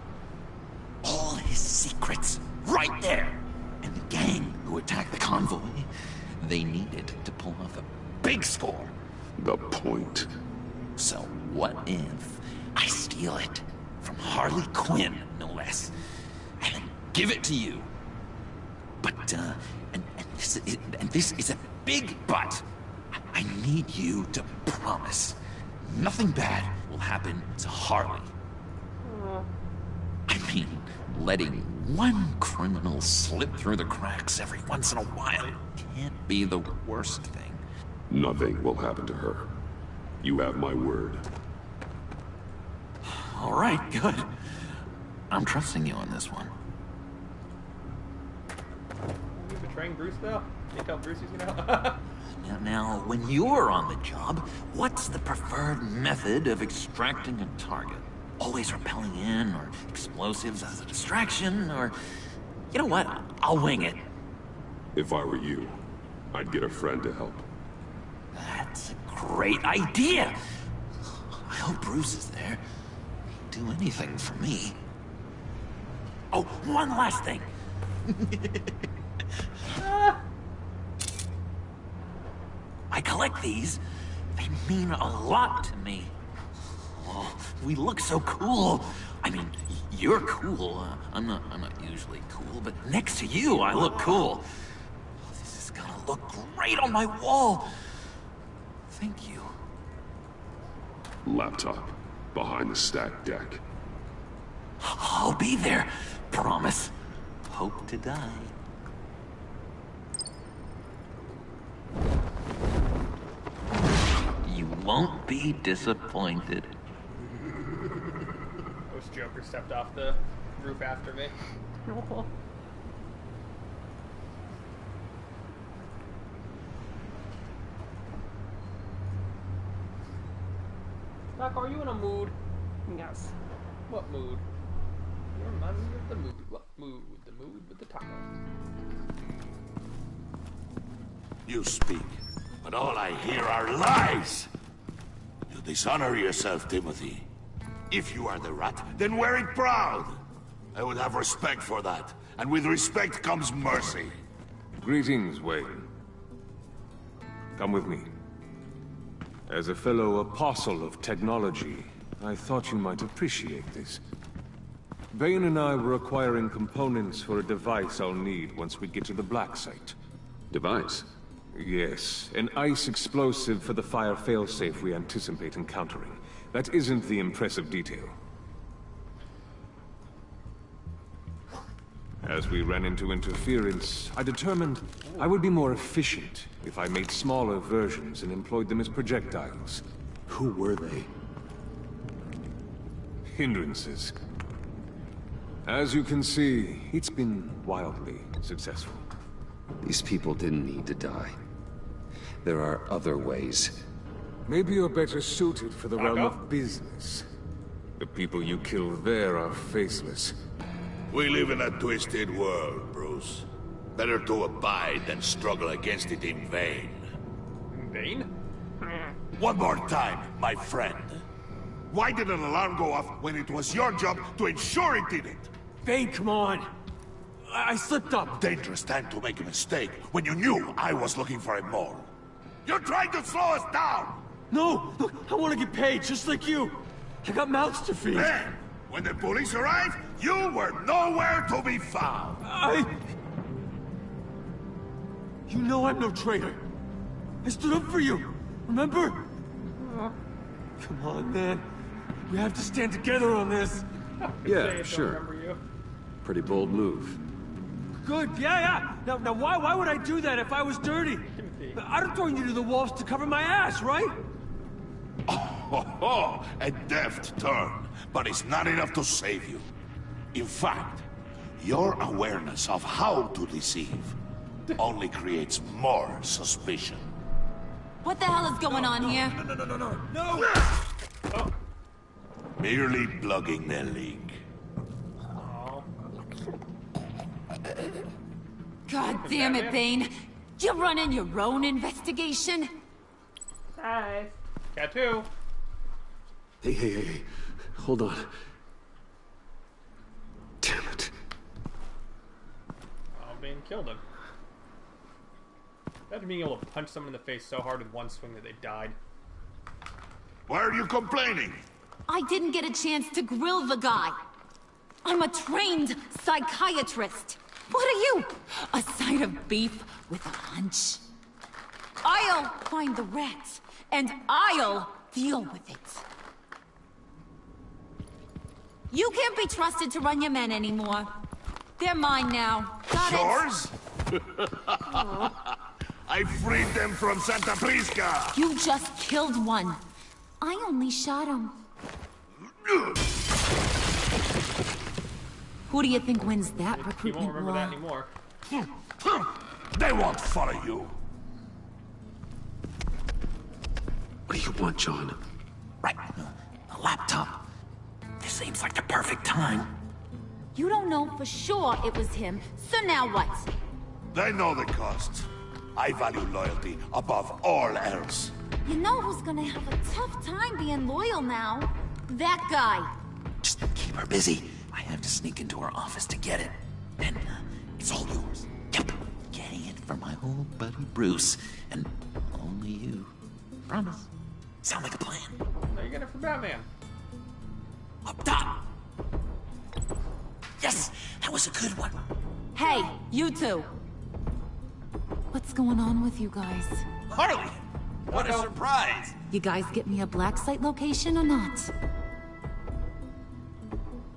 All his secrets, right there! And the gang who attacked the convoy, they needed to pull off a big score. The point. So what if I steal it from Harley Quinn, no less, and then give it to you? But, and this is a big but. I need you to promise nothing bad will happen to Harley. I mean, letting one criminal slip through the cracks every once in a while can't be the worst thing. Nothing will happen to her. You have my word. All right, good. I'm trusting you on this one. You betraying Bruce though? Can you tell Bruce he's gonna help? Now, when you're on the job, what's the preferred method of extracting a target? Always rappelling in, or explosives as a distraction, or... You know what? I'll wing it. If I were you, I'd get a friend to help. That's a great idea! I hope Bruce is there. He'd do anything for me. Oh, one last thing. I collect these. They mean a lot to me. Oh, we look so cool. I mean, you're cool. I'm not usually cool, but next to you, I look cool. Oh, this is gonna look great on my wall. Thank you. Laptop. Behind the stacked deck. I'll be there. Promise. Hope to die. You won't be disappointed. I wish Joker stepped off the roof after me. Doc, are you in a mood? Yes. What mood? You remind me of the mood. What mood? The mood with the taco. You speak, but all I hear are lies! You dishonor yourself, Timothy. If you are the rat, then wear it proud! I would have respect for that, and with respect comes mercy. Greetings, Wayne. Come with me. As a fellow apostle of technology, I thought you might appreciate this. Bane and I were acquiring components for a device I'll need once we get to the Black Site. Device? Yes, an ice explosive for the fire failsafe we anticipate encountering. That isn't the impressive detail. As we ran into interference, I determined I would be more efficient if I made smaller versions and employed them as projectiles. Who were they? Hindrances. As you can see, it's been wildly successful. These people didn't need to die. There are other ways. Maybe you're better suited for the realm of business. The people you kill there are faceless. We live in a twisted world, Bruce. Better to abide than struggle against it in vain. In vain? One more time, my friend. Why did an alarm go off when it was your job to ensure it didn't? Bane, come on! I slipped up! Dangerous time to make a mistake when you knew I was looking for it more. You're trying to slow us down! No! Look, I want to get paid, just like you! I got mouths to feed! Then, when the police arrived, you were nowhere to be found! You know I'm no traitor! I stood up for you, remember? Come on, man. We have to stand together on this. Yeah, sure. Pretty bold move. Good, yeah. Now why would I do that if I was dirty? I'd have thrown you to the wolves to cover my ass, right? Oh, a deft turn, but it's not enough to save you. In fact, your awareness of how to deceive only creates more suspicion. What the hell is going on here? No! Merely plugging the leak. God damn it, Bane. You running your own investigation? Nice. Tattoo. Hey. Hold on. Damn it. Oh, Bane killed him. Imagine being able to punch someone in the face so hard with one swing that they died. Why are you complaining? I didn't get a chance to grill the guy. I'm a trained psychiatrist. What are you? A side of beef with a hunch? I'll find the rats, and I'll deal with it. You can't be trusted to run your men anymore. They're mine now. Got Yours? I freed them from Santa Prisca! You just killed one. I only shot him. Who do you think wins that recruitment You won't remember war? that anymore. They won't follow you. What do you want, John? Right. A laptop. This seems like the perfect time. You don't know for sure it was him, so now what? They know the cost. I value loyalty above all else. You know who's gonna have a tough time being loyal now? That guy. Just keep her busy. I have to sneak into her office to get it. And it's all yours. Yep. Getting it for my old buddy Bruce. And only you. Promise. Sound like a plan. No, you get it for Batman. Up top. Yes, that was a good one. Hey, you two. What's going on with you guys? Harley, what a surprise. You guys get me a black site location or not?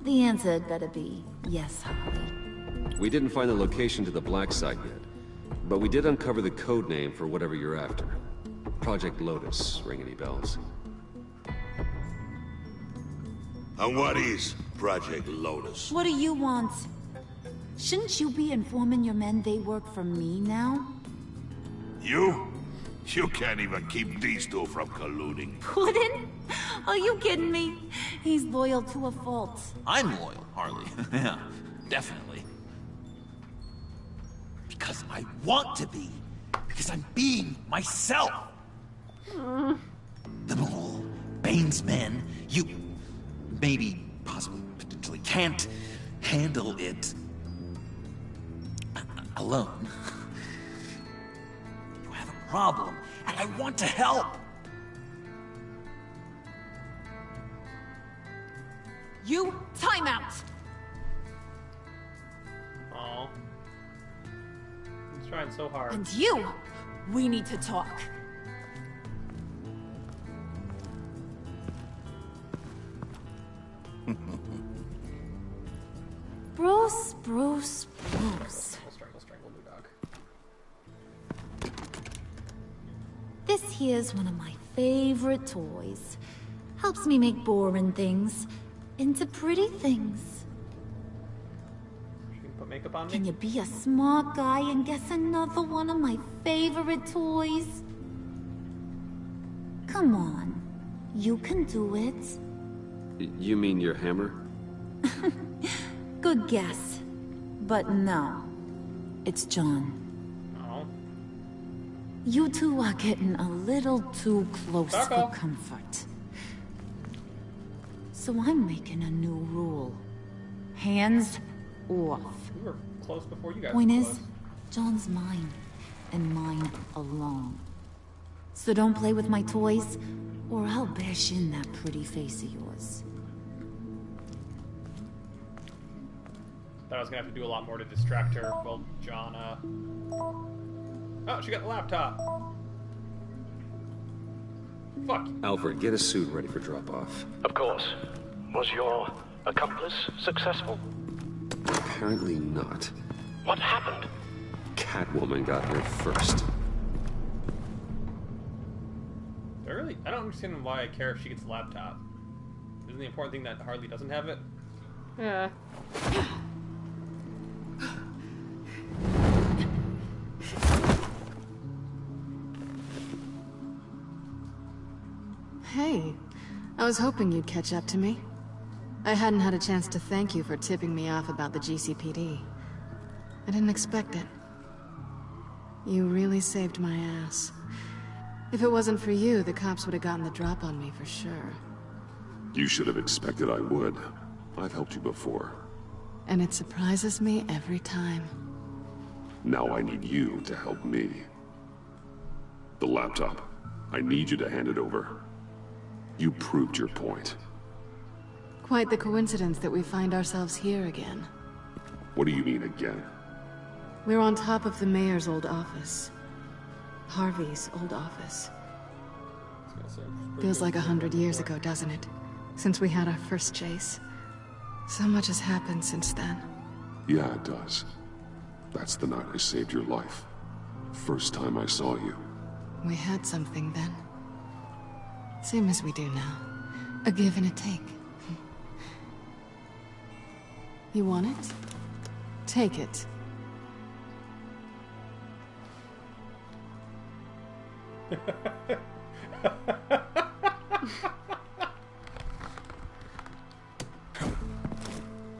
The answer had better be yes, Harley. We didn't find the location to the Black Site yet, but we did uncover the code name for whatever you're after. Project Lotus. Ring any bells? And what is Project Lotus? What do you want? Shouldn't you be informing your men they work for me now? You? You can't even keep these two from colluding. Puddin'? Are you kidding me? He's loyal to a fault. I'm loyal, Harley. Yeah, definitely. Because I want to be. Because I'm being myself. The mole, Bane's men, you maybe, possibly, potentially can't handle it alone. problem, and I want to help. You, time out! Aw. He's trying so hard. And you, we need to talk. Bruce. Strangle Blue Dog. This here's one of my favorite toys. Helps me make boring things into pretty things. She can put makeup on me? Can you be a smart guy and guess another one of my favorite toys? Come on, you can do it. You mean your hammer? Good guess. But no, it's John. Oh. You two are getting a little too close for comfort. So I'm making a new rule. Hands off. We were close before you guys Point were is, close. John's mine, and mine alone. So don't play with my toys, or I'll bash in that pretty face of yours. Thought I was gonna have to do a lot more to distract her. Well, John, Oh, she got the laptop. Fuck. Alfred, get a suit ready for drop-off. Of course. Was your accomplice successful? Apparently not. What happened? Catwoman got here first. I don't understand why I care if she gets the laptop. Isn't the important thing that Harley doesn't have it? Yeah. Hey, I was hoping you'd catch up to me. I hadn't had a chance to thank you for tipping me off about the GCPD. I didn't expect it. You really saved my ass. If it wasn't for you, the cops would have gotten the drop on me for sure. You should have expected I would. I've helped you before. And it surprises me every time. Now I need you to help me. The laptop. I need you to hand it over. You proved your point. Quite the coincidence that we find ourselves here again. What do you mean again? We're on top of the mayor's old office. Harvey's old office. Feels like 100 years ago, doesn't it? Since we had our first chase. So much has happened since then. Yeah, it does. That's the night I saved your life. First time I saw you. We had something then. Same as we do now. A give and a take. You want it? Take it.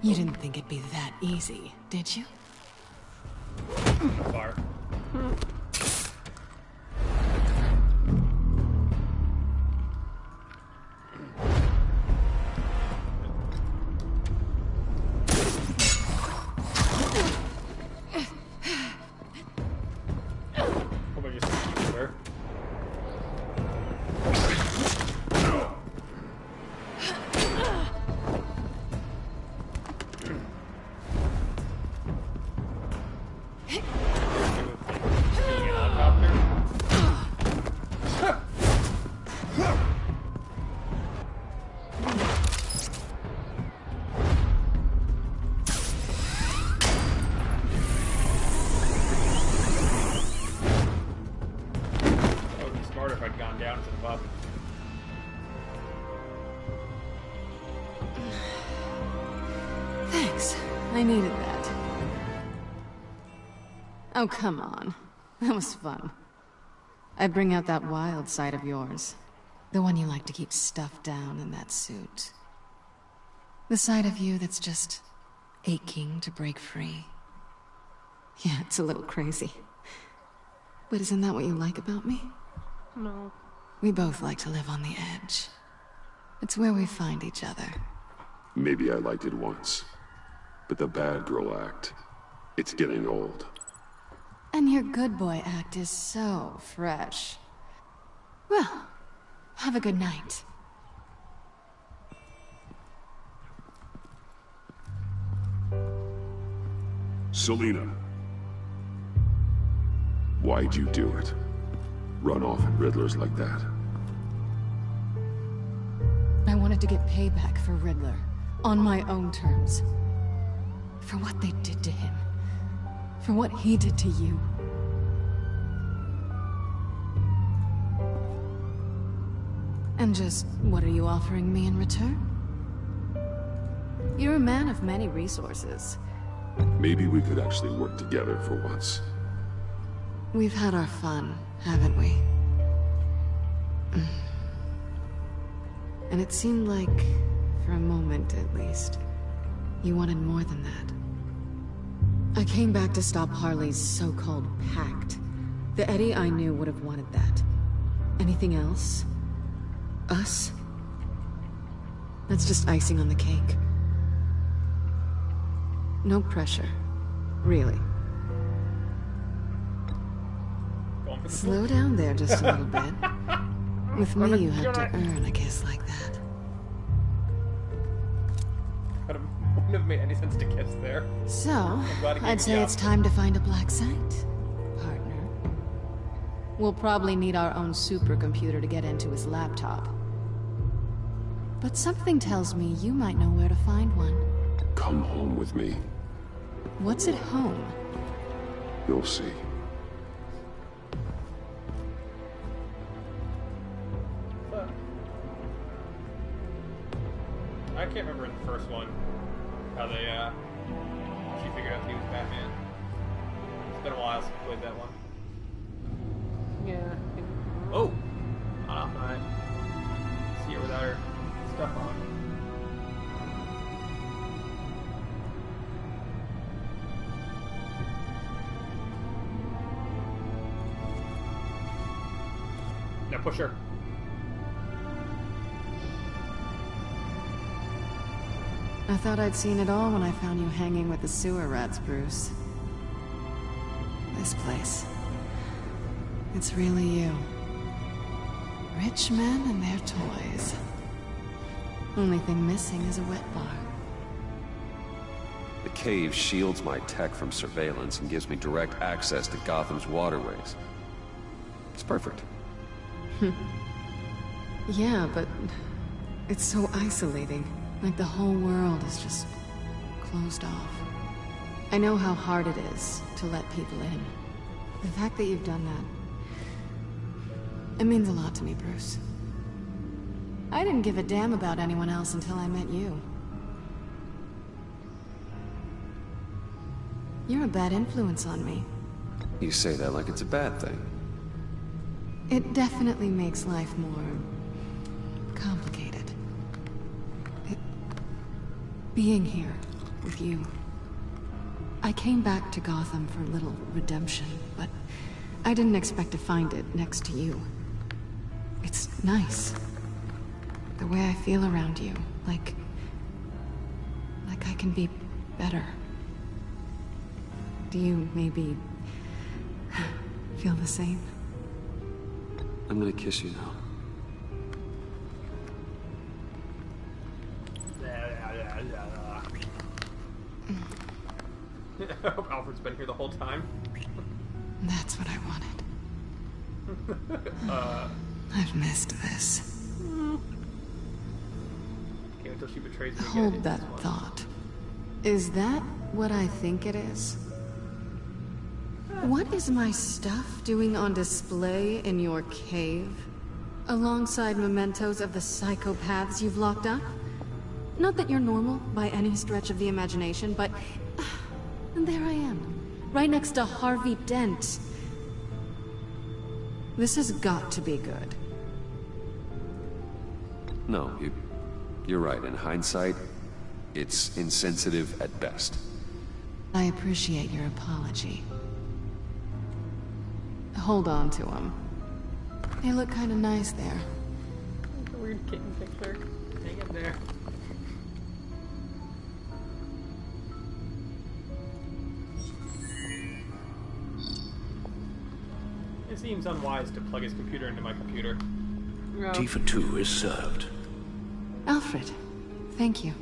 You didn't think it'd be that easy, did you? Bar. Thanks. I needed that. Oh, come on. That was fun. I bring out that wild side of yours. The one you like to keep stuffed down in that suit. The side of you that's just aching to break free. Yeah, it's a little crazy. But isn't that what you like about me? No. We both like to live on the edge. It's where we find each other. Maybe I liked it once. But the bad girl act, it's getting old. And your good boy act is so fresh. Well, have a good night. Selina. Why'd you do it? Run off at Riddlers like that? I wanted to get payback for Riddler, on my own terms. For what they did to him. For what he did to you. And just, what are you offering me in return? You're a man of many resources. Maybe we could actually work together for once. We've had our fun, haven't we? And it seemed like, for a moment at least, you wanted more than that. I came back to stop Harley's so-called pact. The Eddie I knew would have wanted that. Anything else? Us? That's just icing on the cake. No pressure. Really. Slow down there just a little bit. With me, you have to earn a kiss like that. Wouldn't have made any sense to kiss there. So, I'd say it's time to find a black site, partner. We'll probably need our own supercomputer to get into his laptop. But something tells me you might know where to find one. Come home with me. What's at home? You'll see. I can't remember in the first one how they, she figured out that he was Batman. It's been a while since I played that one. Yeah. Oh! I see her without her stuff on. Now push her. I thought I'd seen it all when I found you hanging with the sewer rats, Bruce. This place. It's really you. Rich men and their toys. Only thing missing is a wet bar. The cave shields my tech from surveillance and gives me direct access to Gotham's waterways. It's perfect. Yeah, but it's so isolating. Like the whole world is just closed off. I know how hard it is to let people in. The fact that you've done that, it means a lot to me, Bruce. I didn't give a damn about anyone else until I met you. You're a bad influence on me. You say that like it's a bad thing. It definitely makes life more complicated. Being here with you. I came back to Gotham for a little redemption, but I didn't expect to find it next to you. It's nice. The way I feel around you, like I can be better. Do you maybe feel the same? I'm gonna kiss you now. I hope Alfred's been here the whole time. That's what I wanted. I've missed this. Can't until she betrays me. Hold that thought. Is that what I think it is? What is my stuff doing on display in your cave? Alongside mementos of the psychopaths you've locked up? Not that you're normal by any stretch of the imagination, but... And there I am, right next to Harvey Dent. This has got to be good. No, you're right. In hindsight, it's insensitive at best. I appreciate your apology. Hold on to them. They look kind of nice there. That's a weird kitten picture. Hang in there. It seems unwise to plug his computer into my computer. No. Tea for two is served. Alfred, thank you.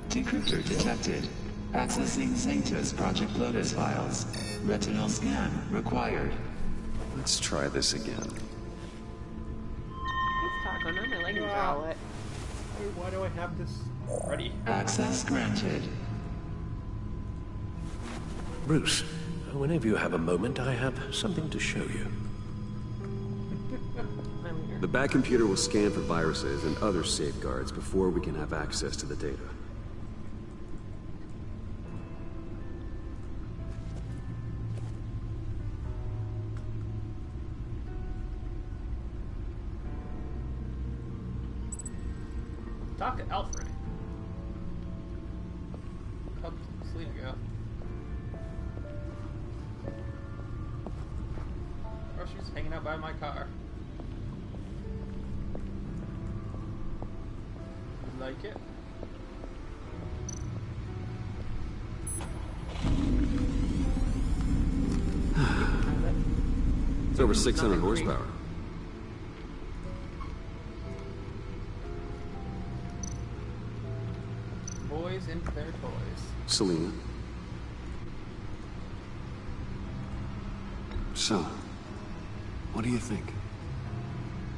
Decryptor detected. Accessing Sanctus Project Lotus files. Retinal scan required. Let's try this again. He's talking on my leggings are all wet. Why do I have this ready? Access granted. Bruce, whenever you have a moment, I have something to show you. The back computer will scan for viruses and other safeguards before we can have access to the data. Talk to Alfred. How'd Selena go? Or she's hanging out by my car. Like it? It's over 600 horsepower. Boys into their toys. Selena. So, what do you think?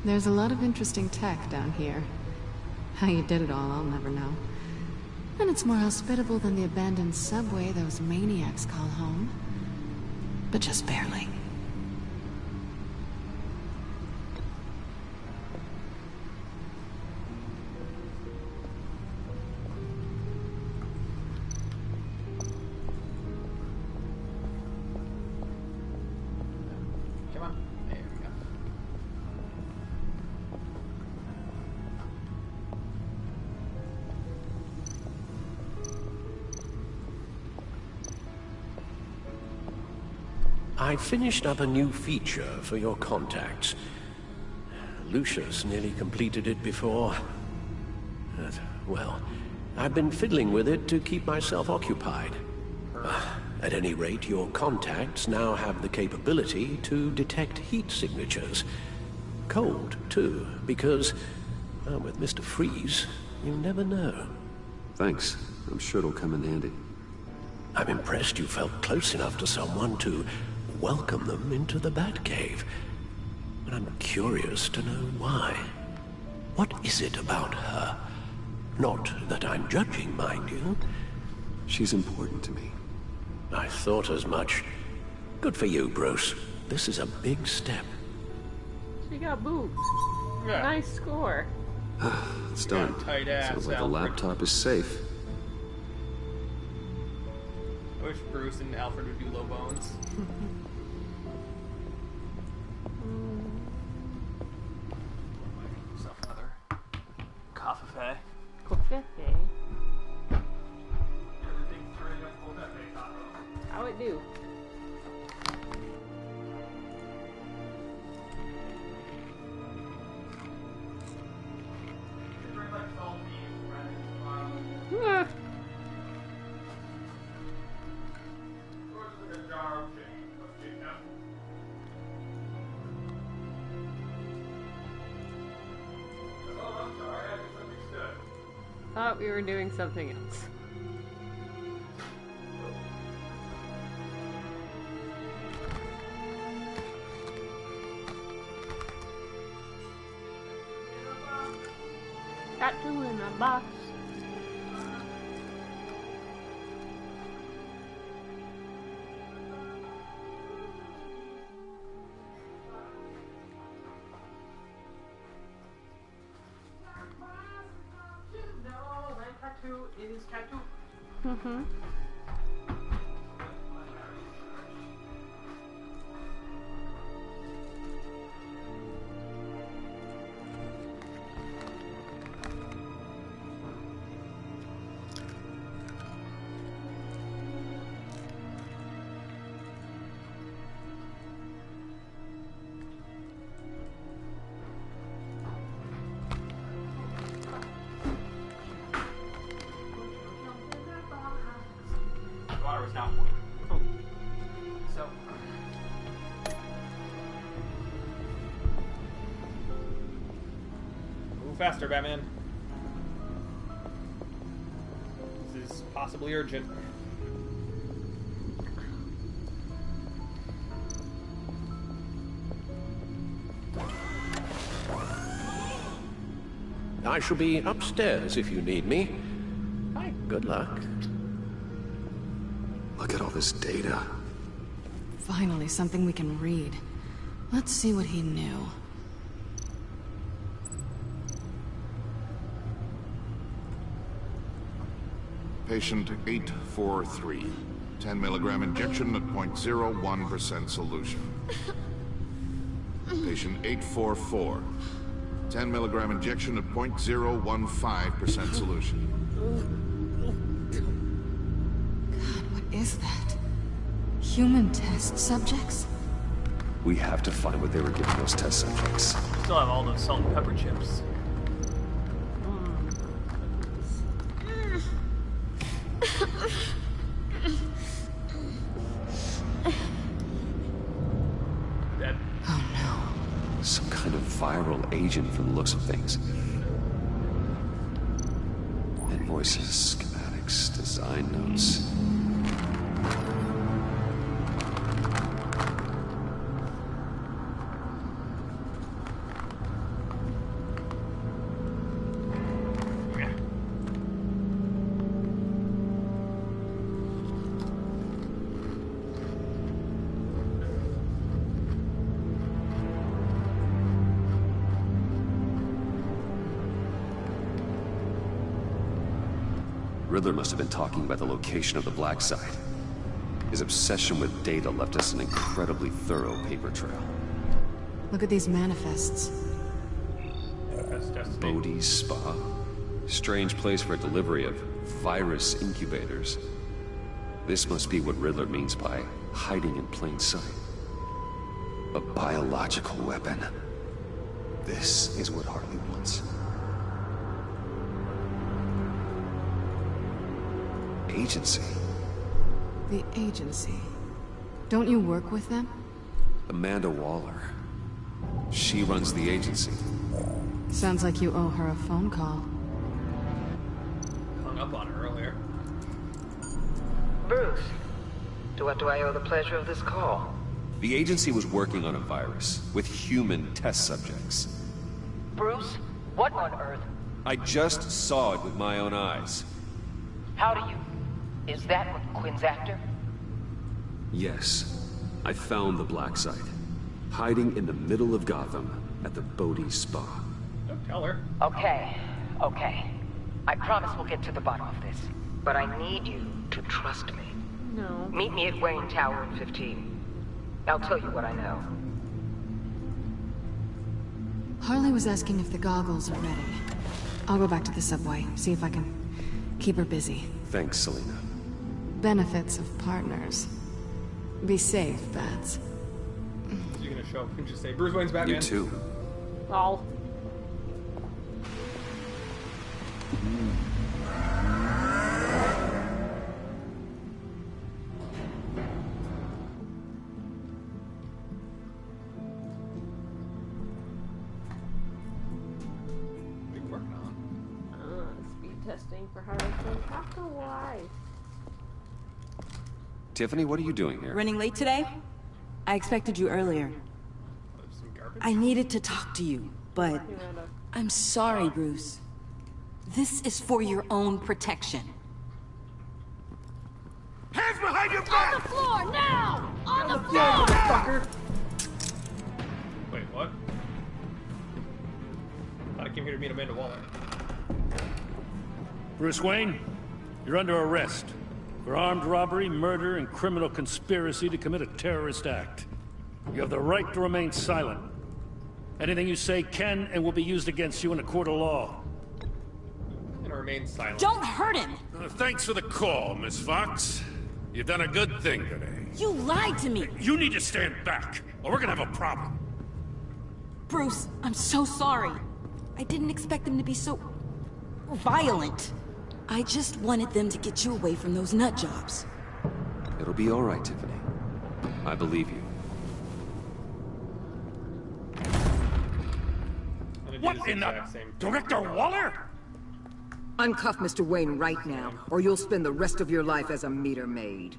There's a lot of interesting tech down here. How you did it all, I'll never know. And it's more hospitable than the abandoned subway those maniacs call home. But just barely. Come on. There we go. I finished up a new feature for your contacts. Lucius nearly completed it before. Well, I've been fiddling with it to keep myself occupied. At any rate, your contacts now have the capability to detect heat signatures. Cold, too, because, with Mr. Freeze, you never know. Thanks. I'm sure it'll come in handy. I'm impressed you felt close enough to someone to welcome them into the Batcave. But I'm curious to know why. What is it about her? Not that I'm judging, mind you. She's important to me. I thought as much. Good for you, Bruce. This is a big step. She got boobs. Yeah. Nice score. It's done. Tight ass, Sounds like the Alfred. laptop is safe. I wish Bruce and Alfred would do low bones. Myself another coffee. Coffee. How it do? Yeah. Thought we were doing something else. Got two in a box. No, my tattoo is tattoo. Mm-hmm. faster, Batman. This is possibly urgent. I shall be upstairs if you need me. Hi. Good luck. Look at all this data. Finally, something we can read. Let's see what he knew. Patient 843. 10 milligram injection at 0.01% solution. Patient 844. 10 milligram injection at 0.015% solution. God, what is that? Human test subjects? We have to find what they were giving those test subjects. Still have all those salt and pepper chips. Oh no. Some kind of viral agent from the looks of things. Invoices, schematics, design notes. Riddler must have been talking about the location of the black site. His obsession with data left us an incredibly thorough paper trail. Look at these manifests. Bodhi's Spa. Strange place for a delivery of virus incubators. This must be what Riddler means by hiding in plain sight. A biological weapon. This is what Harley wants. Agency. The agency. Don't you work with them? Amanda Waller. She runs the agency. Sounds like you owe her a phone call. Hung up on her earlier. Bruce, to what do I owe the pleasure of this call? The agency was working on a virus with human test subjects. Bruce, what on earth? I just saw it with my own eyes. How do you... Is that what Quinn's after? Yes. I found the black site. Hiding in the middle of Gotham at the Bodhi Spa. Don't tell her. Okay. I promise we'll get to the bottom of this. But I need you to trust me. No. Meet me at Wayne Tower in 15. I'll tell you what I know. Harley was asking if the goggles are ready. I'll go back to the subway, see if I can keep her busy. Thanks, Selina. Benefits of partners. Be safe, Bats. You're gonna show up and just say, Bruce Wayne's Batman. You too. Oh. What are you working on? Speed testing for Harley Quinn. After why? Tiffany, what are you doing here? Running late today? I expected you earlier. I needed to talk to you, but... I'm sorry, Bruce. This is for your own protection. Hands behind your back! On the floor, now! On the floor! Motherfucker! Wait, what? I thought I came here to meet Amanda Waller. Bruce Wayne, you're under arrest for armed robbery, murder, and criminal conspiracy to commit a terrorist act. You have the right to remain silent. Anything you say can and will be used against you in a court of law. I'm gonna remain silent. Don't hurt him! Thanks for the call, Miss Fox. You've done a good thing today. You lied to me! You need to stand back, or we're gonna have a problem. Bruce, I'm so sorry. I didn't expect them to be so... violent. I just wanted them to get you away from those nut jobs. It'll be all right, Tiffany. I believe you. And gonna do What this in the... exact same thing. Director Waller? Uncuff Mr. Wayne right now, or you'll spend the rest of your life as a meter maid.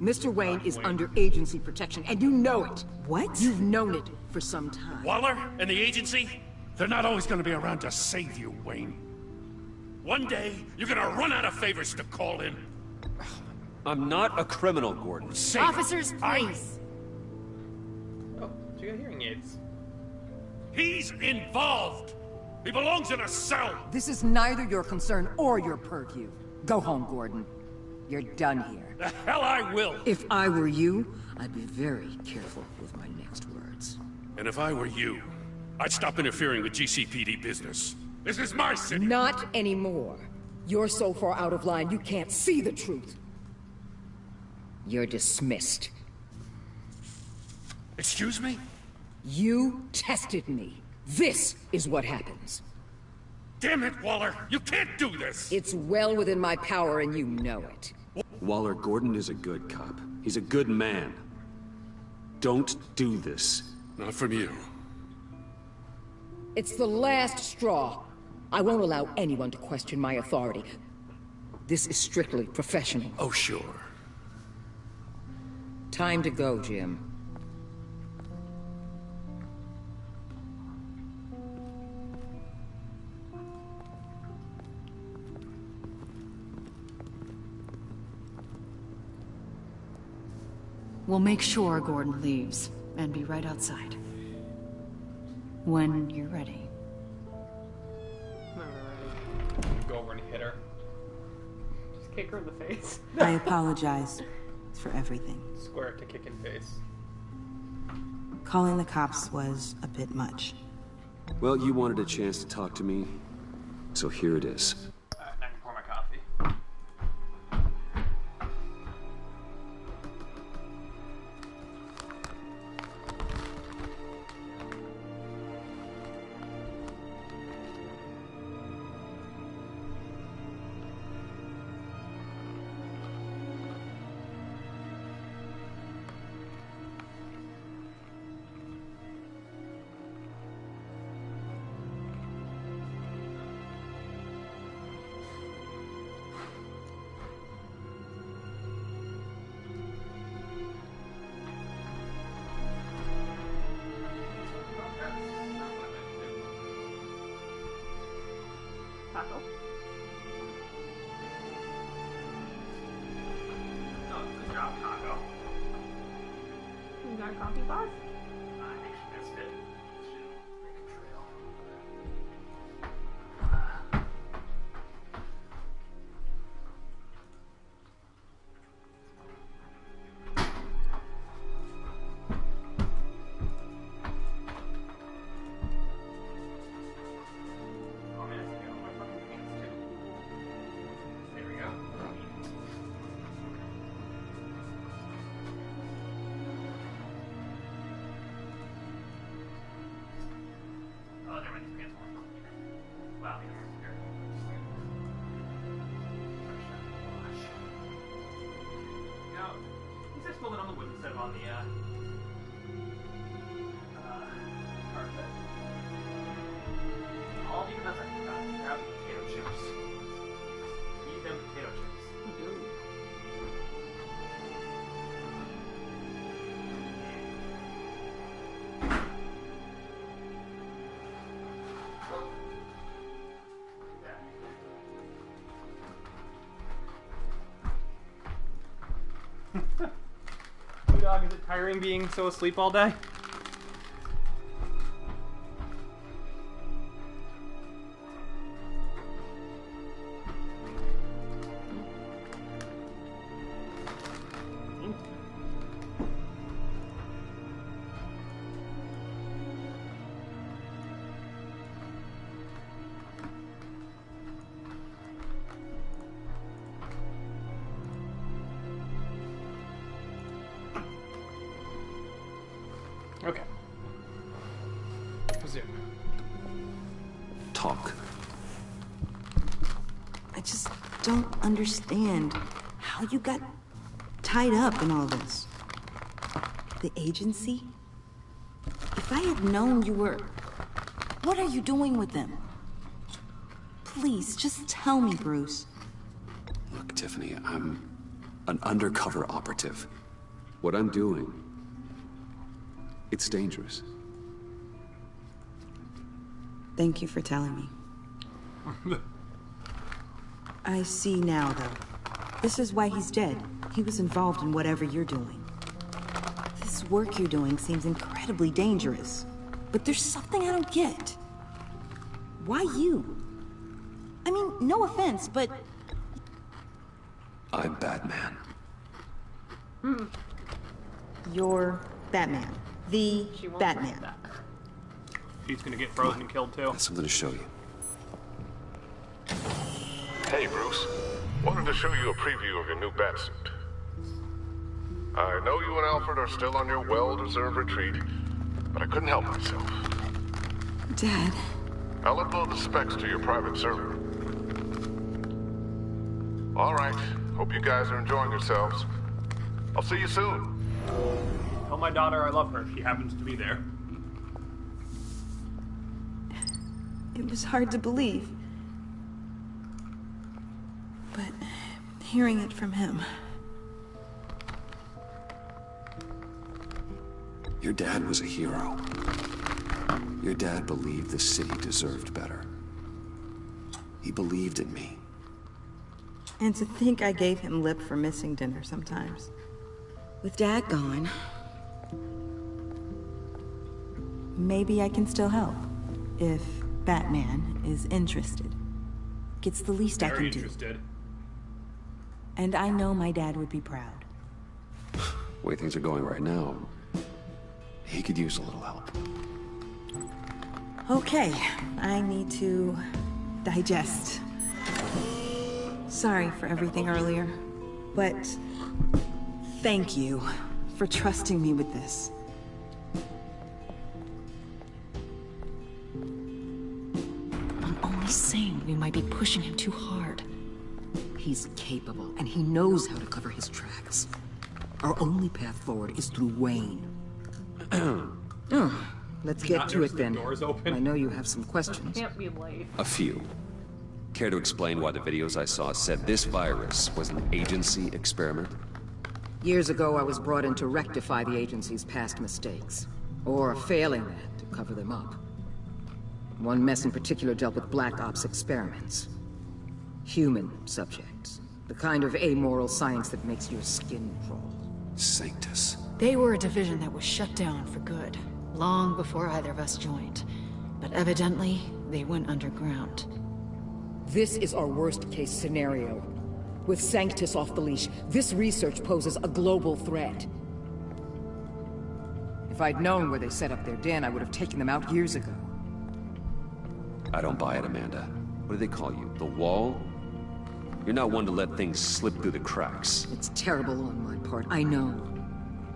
Mr. Wayne is under agency protection, and you know it. What? You've known it for some time. Waller and the agency? They're not always gonna be around to save you, Wayne. One day, you're gonna run out of favors to call in. I'm not a criminal, Gordon. Officers, please. Oh, you got hearing aids. He's involved. He belongs in a cell. This is neither your concern or your purview. Go home, Gordon. You're done here. The hell I will. If I were you, I'd be very careful with my next words. And if I were you, I'd stop interfering with GCPD business. This is my city. Not anymore. You're so far out of line, you can't see the truth. You're dismissed. Excuse me? You tested me. This is what happens. Damn it, Waller! You can't do this! It's well within my power and you know it. Waller, Gordon is a good cop. He's a good man. Don't do this. Not from you. It's the last straw. I won't allow anyone to question my authority. This is strictly professional. Oh, sure. Time to go, Jim. We'll make sure Gordon leaves, and be right outside. When you're ready. Go over and hit her. Just kick her in the face. I apologize for everything. Square to kick in face. Calling the cops was a bit much. Well, you wanted a chance to talk to me, so here it is. I can pour my coffee. Taco. No, good job, Taco. You got a coffee boss? I think she missed it. Should make a trail. Oh man, I got my fucking pants too. There we go. Oh, there my pants more. Wow, these are here. Wash. Now, these are spilled on the wood instead of on the carpet. All you can do is grab potato chips. Eat them potato chips. Dog, is it tiring being so asleep all day? Okay. Resume. Talk. I just don't understand how you got tied up in all this? The agency? If I had known you were... What are you doing with them? Please, just tell me, Bruce. Look, Tiffany, I'm an undercover operative. What I'm doing, it's dangerous. Thank you for telling me. I see now, though. This is why he's dead. He was involved in whatever you're doing. This work you're doing seems incredibly dangerous. But there's something I don't get. Why you? I mean, no offense, but... I'm Batman. You're Batman. The Batman. She's gonna get frozen and killed too. Got something to show you. Hey, Bruce. Wanted to show you a preview of your new batsuit. I know you and Alfred are still on your well-deserved retreat, but I couldn't help myself. Dad. I'll upload the specs to your private server. All right. Hope you guys are enjoying yourselves. I'll see you soon. Tell my daughter I love her if she happens to be there. It was hard to believe. But hearing it from him... Your dad was a hero. Your dad believed the city deserved better. He believed in me. And to think I gave him lip for missing dinner sometimes. With Dad gone... maybe I can still help. If Batman is interested. It's the least I can do. And I know my dad would be proud. The way things are going right now, he could use a little help. Okay, I need to digest. Sorry for everything earlier, but thank you for trusting me with this. I'm only saying we might be pushing him too hard. He's capable, and he knows how to cover his tracks. Our only path forward is through Wayne. Let's get to it then. Doors open. I know you have some questions. Can't be late. A few. Care to explain why the videos I saw said this virus was an agency experiment? Years ago, I was brought in to rectify the agency's past mistakes. Or failing that, to cover them up. One mess in particular dealt with Black Ops experiments. Human subjects. The kind of amoral science that makes your skin crawl. Sanctus. They were a division that was shut down for good, long before either of us joined. But evidently, they went underground. This is our worst-case scenario. With Sanctus off the leash, this research poses a global threat. If I'd known where they set up their den, I would have taken them out years ago. I don't buy it, Amanda. What do they call you? The Wall? You're not one to let things slip through the cracks. It's terrible on my part, I know.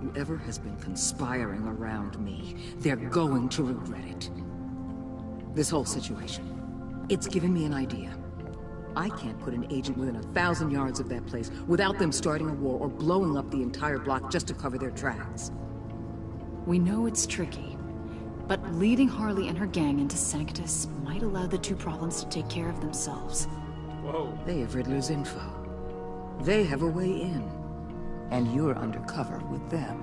Whoever has been conspiring around me, they're going to regret it. This whole situation, it's given me an idea. I can't put an agent within 1,000 yards of that place without them starting a war or blowing up the entire block just to cover their tracks. We know it's tricky, but leading Harley and her gang into Sanctus might allow the two problems to take care of themselves. Whoa. They have Riddler's info. They have a way in. And you're undercover with them.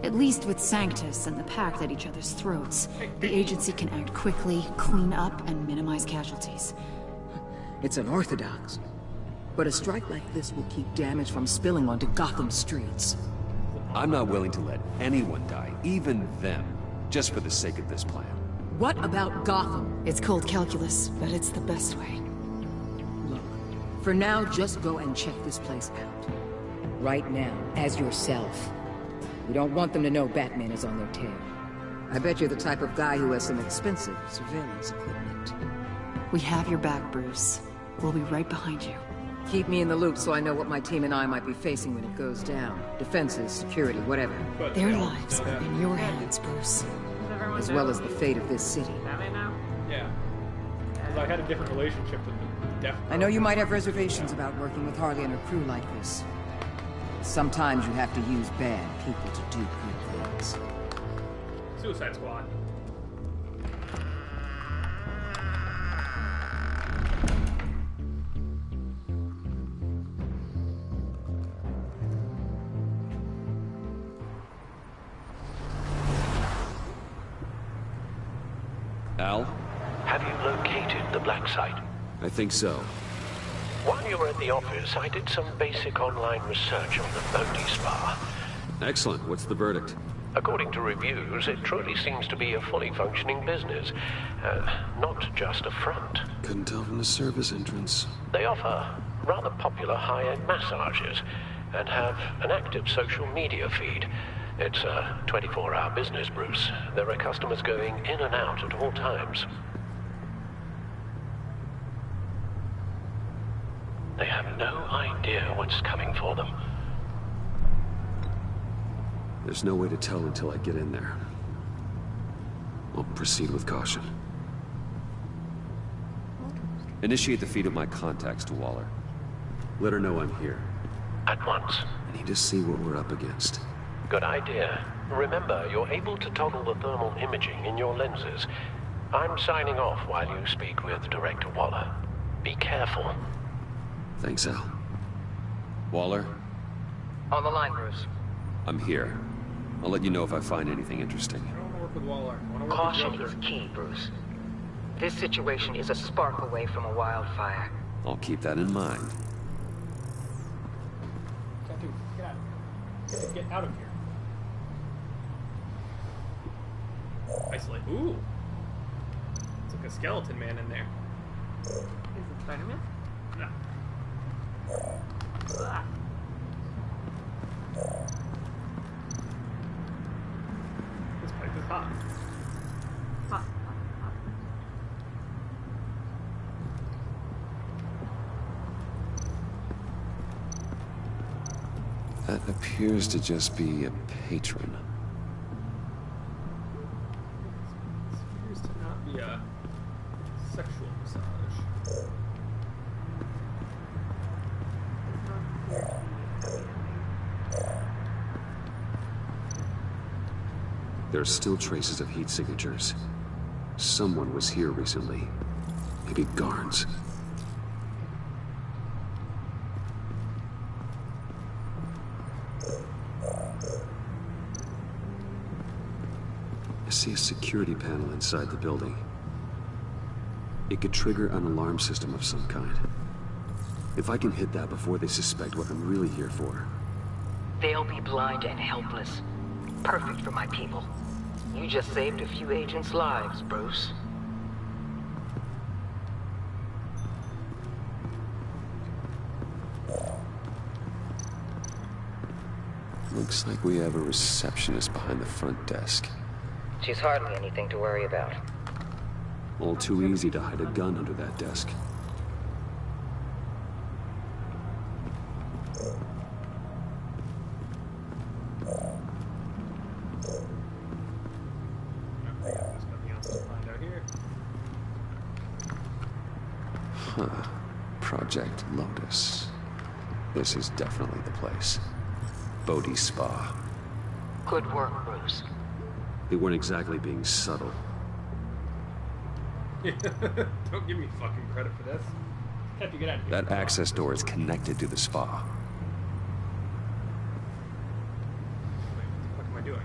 At least with Sanctus and the Pact at each other's throats, the agency can act quickly, clean up, and minimize casualties. It's unorthodox. But a strike like this will keep damage from spilling onto Gotham streets. I'm not willing to let anyone die, even them, just for the sake of this plan. What about Gotham? It's cold calculus, but it's the best way. Look, for now, just go and check this place out. Right now, as yourself. We don't want them to know Batman is on their tail. I bet you're the type of guy who has some expensive surveillance equipment. We have your back, Bruce. We'll be right behind you. Keep me in the loop so I know what my team and I might be facing when it goes down. Defenses, security, whatever. Their lives are in your hands, Bruce. As well as the fate of this city. Yeah. Because I had a different relationship with them. Definitely. I know you might have reservations about working with Harley and her crew like this. Sometimes you have to use bad people to do good things. Suicide Squad. Al? Have you located the black site? I think so. While you were at the office, I did some basic online research on the Bodhi Spa. Excellent. What's the verdict? According to reviews, it truly seems to be a fully functioning business. Not just a front. Couldn't tell from the service entrance. They offer rather popular high-end massages and have an active social media feed. It's a 24-hour business, Bruce. There are customers going in and out at all times. They have no idea what's coming for them. There's no way to tell until I get in there. I'll proceed with caution. Initiate the feed of my contacts to Waller. Let her know I'm here. At once. I need to see what we're up against. Good idea. Remember, you're able to toggle the thermal imaging in your lenses. I'm signing off while you speak with Director Waller. Be careful. Thanks, Al. Waller? On the line, Bruce. I'm here. I'll let you know if I find anything interesting. I don't want to work with Waller. I want to work Caution with is Joker. key, Bruce. This situation is a spark away from a wildfire. I'll keep that in mind. Tattoo, get out of here. Get out of here. Isolate. Ooh! It's like a skeleton man in there. Is it Spider-Man? No. Ah. This pipe is hot. Hot. That appears to just be a patron. This appears to not be a sexual massage. There are still traces of heat signatures. Someone was here recently. Maybe guards. I see a security panel inside the building. It could trigger an alarm system of some kind. If I can hit that before they suspect what I'm really here for. They'll be blind and helpless. Perfect for my people. You just saved a few agents' lives, Bruce. Looks like we have a receptionist behind the front desk. She's hardly anything to worry about. All too easy to hide a gun under that desk. There's nothing else to find out here. Huh. Project Lotus. This is definitely the place. Bodhi Spa. Good work, Bruce. They weren't exactly being subtle. Don't give me fucking credit for this. Have to get out of here. That access door is connected to the spa. Wait, what the fuck am I doing?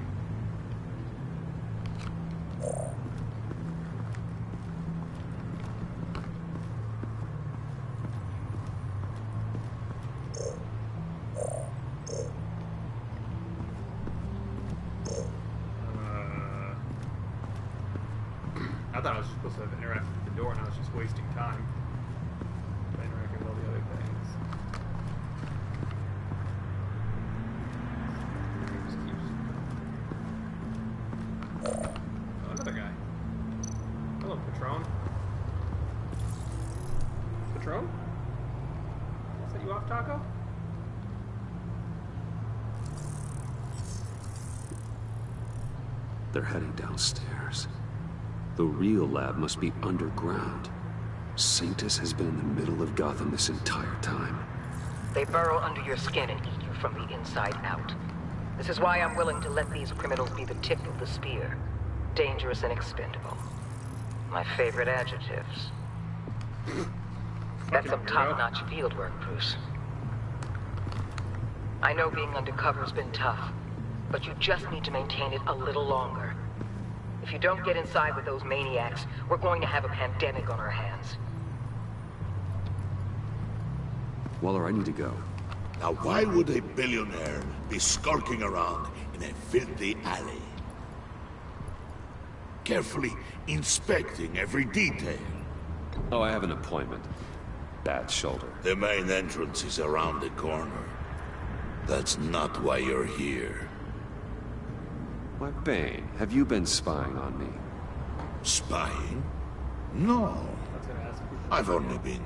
I thought I was supposed to have interacted with the door and I was just wasting time by interacting with all the other things. Oh, another guy. Hello, Patron. Patron? Is that you off, Taco? They're heading downstairs. The real lab must be underground. Sanctus has been in the middle of Gotham this entire time. They burrow under your skin and eat you from the inside out. This is why I'm willing to let these criminals be the tip of the spear. Dangerous and expendable. My favorite adjectives. That's some top-notch field work, Bruce. I know being undercover's been tough, but you just need to maintain it a little longer. If you don't get inside with those maniacs, we're going to have a pandemic on our hands. Waller, I need to go. Now why would a billionaire be skulking around in a filthy alley? Carefully inspecting every detail. Oh, I have an appointment. Bad shoulder. The main entrance is around the corner. That's not why you're here. Why, Bane, have you been spying on me? Spying? No. I've only been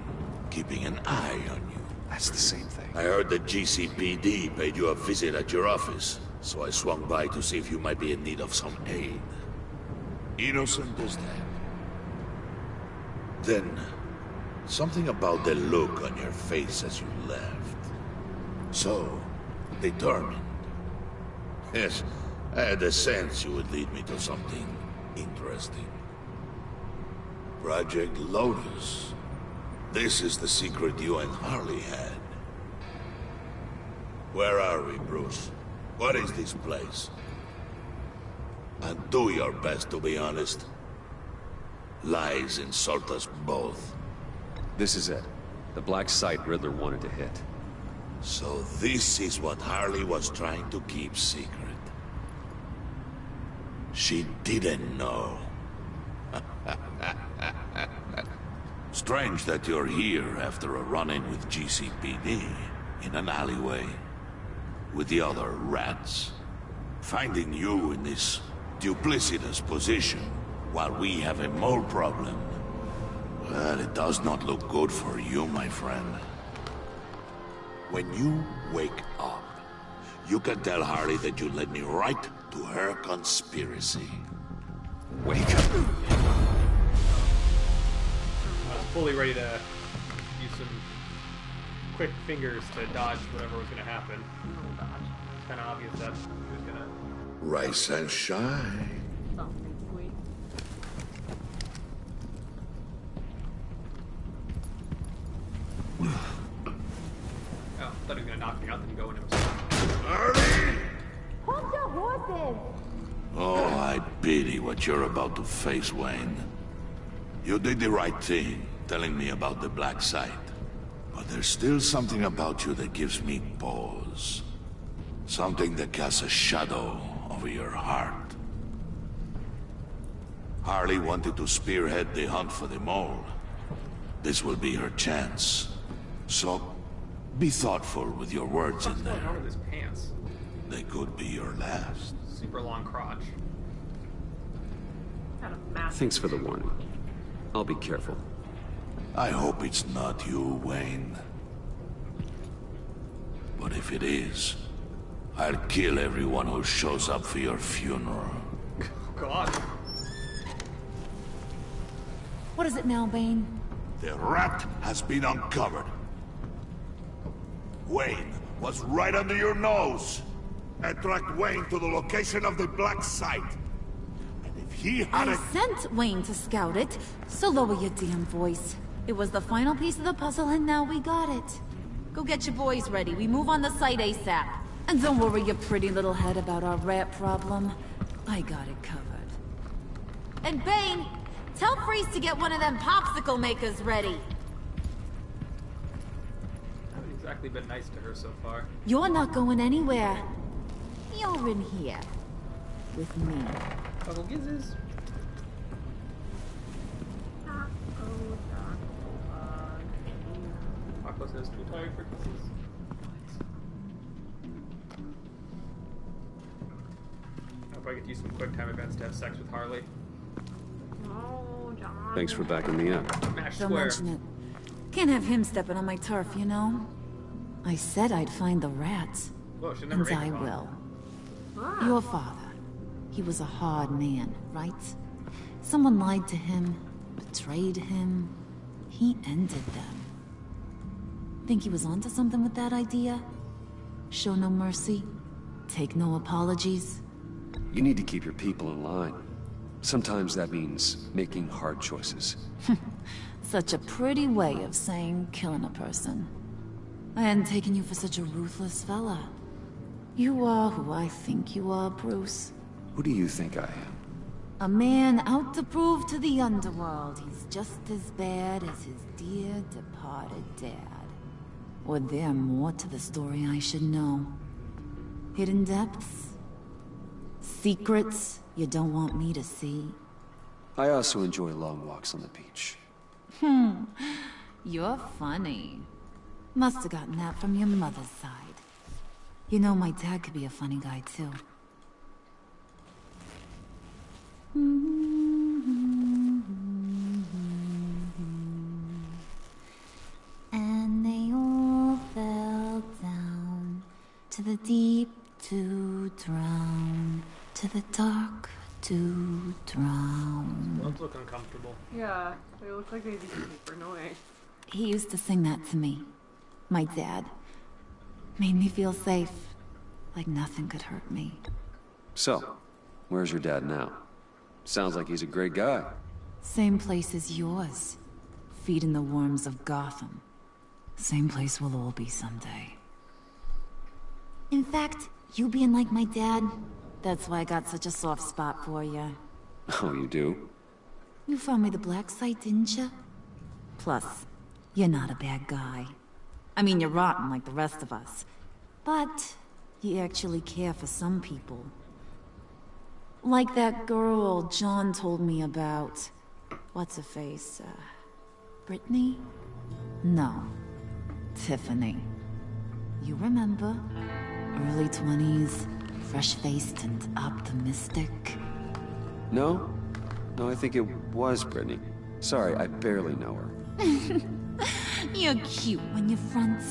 keeping an eye on you. That's the same thing. I heard the GCPD paid you a visit at your office, so I swung by to see if you might be in need of some aid. Innocent as that. Then, something about the look on your face as you left. So, determined. Yes, I had a sense you would lead me to something interesting. Project Lotus. This is the secret you and Harley had. Where are we, Bruce? What is this place? And do your best to be honest. Lies insult us both. This is it. The black site Riddler wanted to hit. So this is what Harley was trying to keep secret. She didn't know. Strange that you're here after a run-in with GCPD in an alleyway with the other rats. Finding you in this duplicitous position while we have a mole problem. Well, it does not look good for you, my friend. When you wake up, you can tell Harley that you led me right to her conspiracy. Wake up. I was fully ready to use some quick fingers to dodge whatever was going to happen. It's kind of obvious that he was going to... Rise and shine. Something sweet. Oh, I thought he was going to knock me out, then go in himself. Harley! Hold your horses! Oh, I pity what you're about to face, Wayne. You did the right thing, telling me about the black site. But there's still something about you that gives me pause. Something that casts a shadow over your heart. Harley wanted to spearhead the hunt for the mole. This will be her chance. So, be thoughtful with your words in there. What's going on with his pants? They could be your last. Super long crotch. Kind of massive. Thanks for the warning. I'll be careful. I hope it's not you, Wayne. But if it is, I'll kill everyone who shows up for your funeral. God. What is it now, Bane? The rat has been uncovered. Wayne was right under your nose. I tracked Wayne to the location of the black site. And if he had I sent Wayne to scout it, so lower your damn voice. It was the final piece of the puzzle and now we got it. Go get your boys ready. We move on the site ASAP. And don't worry your pretty little head about our rat problem. I got it covered. And Bane, tell Freeze to get one of them popsicle makers ready. I haven't exactly been nice to her so far. You're not going anywhere. You're in here. With me. Uncle Gizzes. Aqua says too tired for kisses. I hope I get to use some quick time events to have sex with Harley. Oh, John. Thanks for backing me up. Smash Don't square. mention it. Can't have him stepping on my turf, you know? I said I'd find the rats. Well, she never And made I them. will. Your father. He was a hard man, right? Someone lied to him, betrayed him. He ended them. Think he was onto something with that idea? Show no mercy? Take no apologies? You need to keep your people in line. Sometimes that means making hard choices. Such a pretty way of saying killing a person. I hadn't taken you for such a ruthless fella. You are who I think you are, Bruce. Who do you think I am? A man out to prove to the underworld he's just as bad as his dear departed dad. Or there more to the story I should know? Hidden depths? Secrets you don't want me to see? I also enjoy long walks on the beach. You're funny. Must have gotten that from your mother's side. You know, my dad could be a funny guy, too. And they all fell down to the deep to drown, to the dark to drown. Those look uncomfortable. Yeah, they look like they'd be super annoying. He used to sing that to me. My dad. Made me feel safe. Like nothing could hurt me. So, where's your dad now? Sounds like he's a great guy. Same place as yours. Feeding the worms of Gotham. Same place we'll all be someday. In fact, you being like my dad, that's why I got such a soft spot for you. Oh, you do? You found me the black site, didn't you? Plus, you're not a bad guy. I mean, you're rotten like the rest of us. But you actually care for some people. Like that girl John told me about. What's her face? Brittany? No. Tiffany. You remember? Early 20s, fresh-faced and optimistic. No? No, I think it was Brittany. Sorry, I barely know her. You're cute when you're front.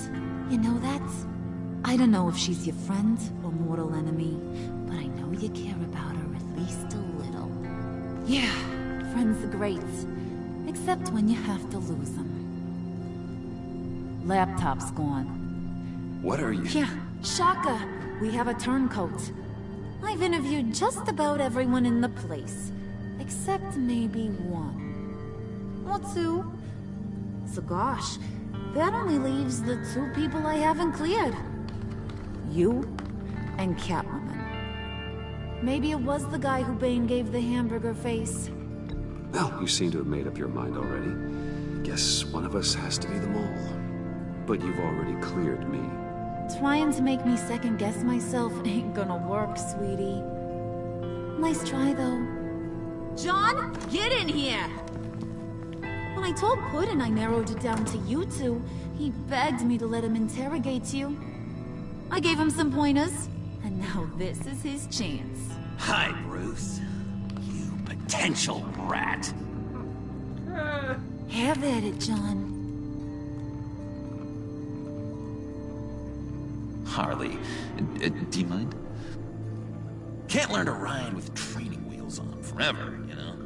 You know that? I don't know if she's your friend or mortal enemy, but I know you care about her at least a little. Yeah, friends are great. Except when you have to lose them. Laptop's gone. What are you? Yeah, shocker. We have a turncoat. I've interviewed just about everyone in the place. Except maybe one. Or two. So gosh, that only leaves the two people I haven't cleared. You and Catwoman. Maybe it was the guy who Bane gave the hamburger face. Well, you seem to have made up your mind already. Guess one of us has to be the mole. But you've already cleared me. Trying to make me second-guess myself ain't gonna work, sweetie. Nice try, though. John, get in here! When I told Puddin' I narrowed it down to you two, he begged me to let him interrogate you. I gave him some pointers, and now this is his chance. Hi, Bruce. You potential rat. Have at it, John. Harley, do you mind? Can't learn to ride with training wheels on forever, you know?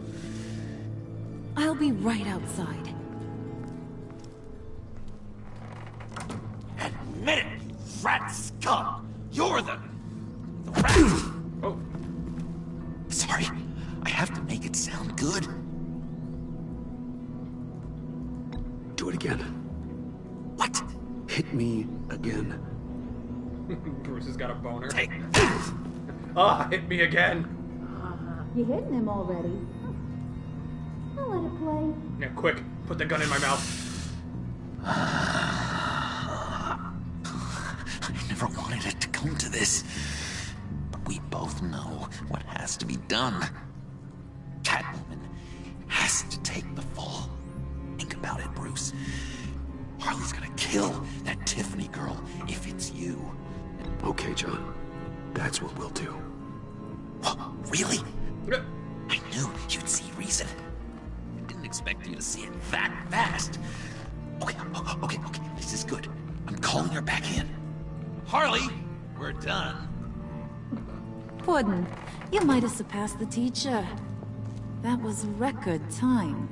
I'll be right outside. Admit it, you rat scum! You're the rat! Oh. Sorry, I have to make it sound good. Do it again. What? Hit me again. Bruce has got a boner. Take Ah, hit me again. You hitting him already? I'll let it play. Yeah, quick. Put the gun in my mouth. I never wanted it to come to this. But we both know what has to be done. Catwoman has to take the fall. Think about it, Bruce. Harley's gonna kill that Tiffany girl if it's you. Okay, John. That's what we'll do. What? Really? I knew you'd see reason. I didn't expect you to see it that fast. Okay, this is good. I'm calling her back in. Harley, we're done. Puddin', you might have surpassed the teacher. That was record time.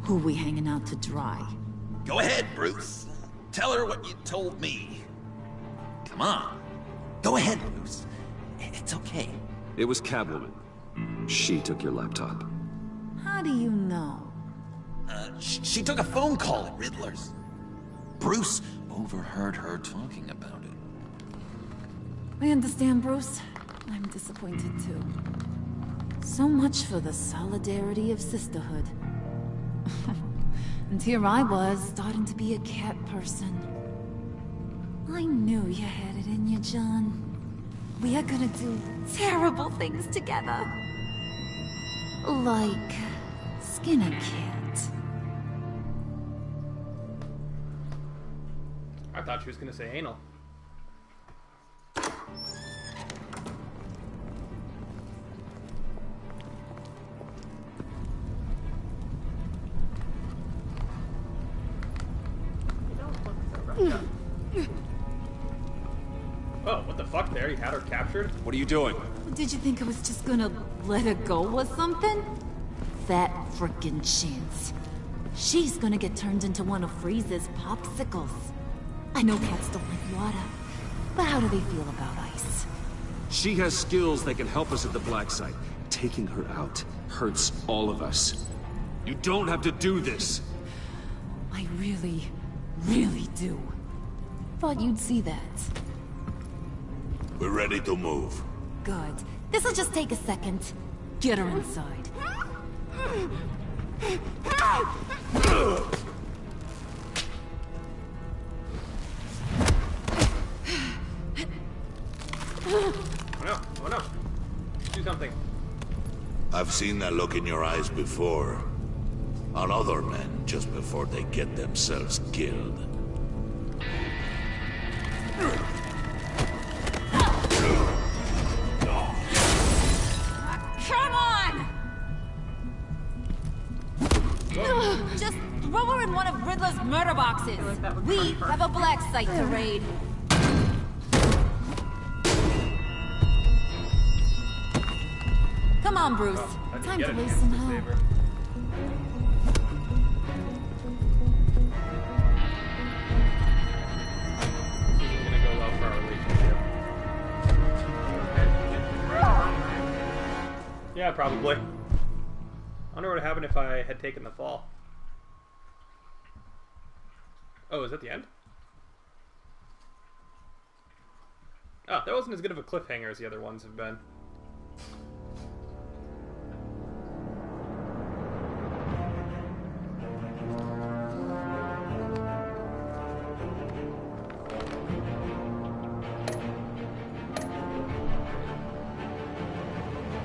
Who we hanging out to dry? Go ahead, Bruce. Tell her what you told me. come on. Go ahead, Bruce. It's okay. It was Catwoman. She took your laptop. How do you know? She took a phone call at Riddler's. Bruce overheard her talking about it. I understand, Bruce. I'm disappointed too. So much for the solidarity of sisterhood. And here I was, starting to be a cat person. I knew you had it in you, John. We are gonna do terrible things together. Like skin a cat. I thought she was gonna say anal. Oh, what the fuck there? You had her captured? What are you doing? Did you think I was just gonna let her go or something? Fat frickin' chance. She's gonna get turned into one of Freeze's popsicles. I know cats don't like water, but how do they feel about ice? She has skills that can help us at the black site. Taking her out hurts all of us. You don't have to do this. I really, really do. Thought you'd see that. We're ready to move. Good. This'll just take a second. Get her inside. Oh no, oh no. Do something. I've seen that look in your eyes before. On other men, just before they get themselves killed. Come on! Just throw her in one of Riddler's murder boxes. We have a black site to raid. Come on, Bruce. Time to waste some help. Yeah, probably. I wonder what would happen if I had taken the fall. Oh, is that the end? Oh, that wasn't as good of a cliffhanger as the other ones have been.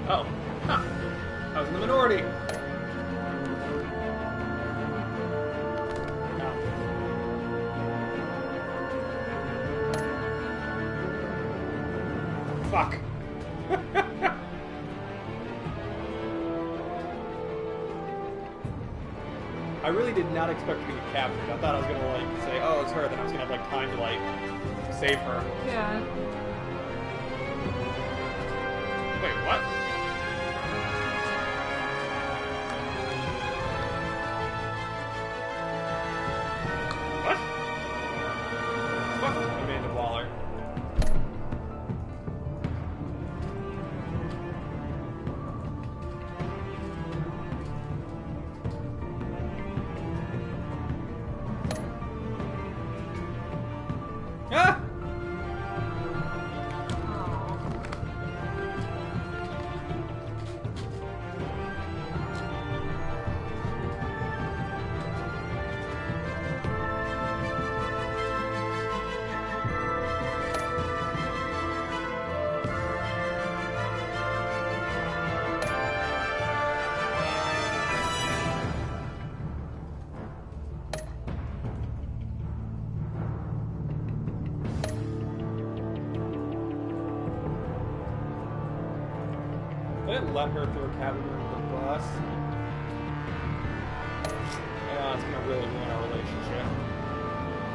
Oh, huh. I was in the minority. Fuck. I really did not expect to be captured. I thought I was gonna like say, oh, it's her, then I was gonna have like time to like save her. Yeah. Wait, what? What? Fuck Amanda Waller. Ah! I didn't let her through a cabin room with the bus. Yeah, it's gonna really ruin our relationship.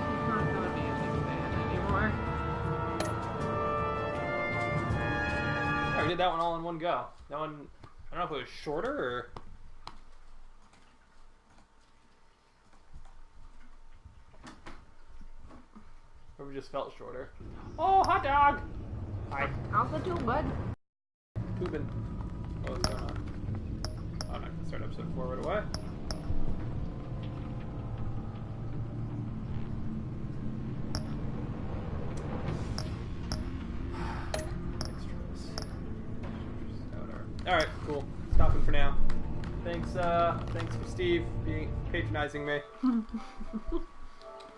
She's not gonna be a big fan anymore. Yeah, we did that one all in one go. That one, I don't know if it was shorter or... Or we just felt shorter. Oh, hot dog! Hi. How's the tube, bud? Tubin. What's going on? Oh, I'm not gonna start episode 4 right away. Alright, cool. Stopping for now. Thanks for Steve being patronizing me.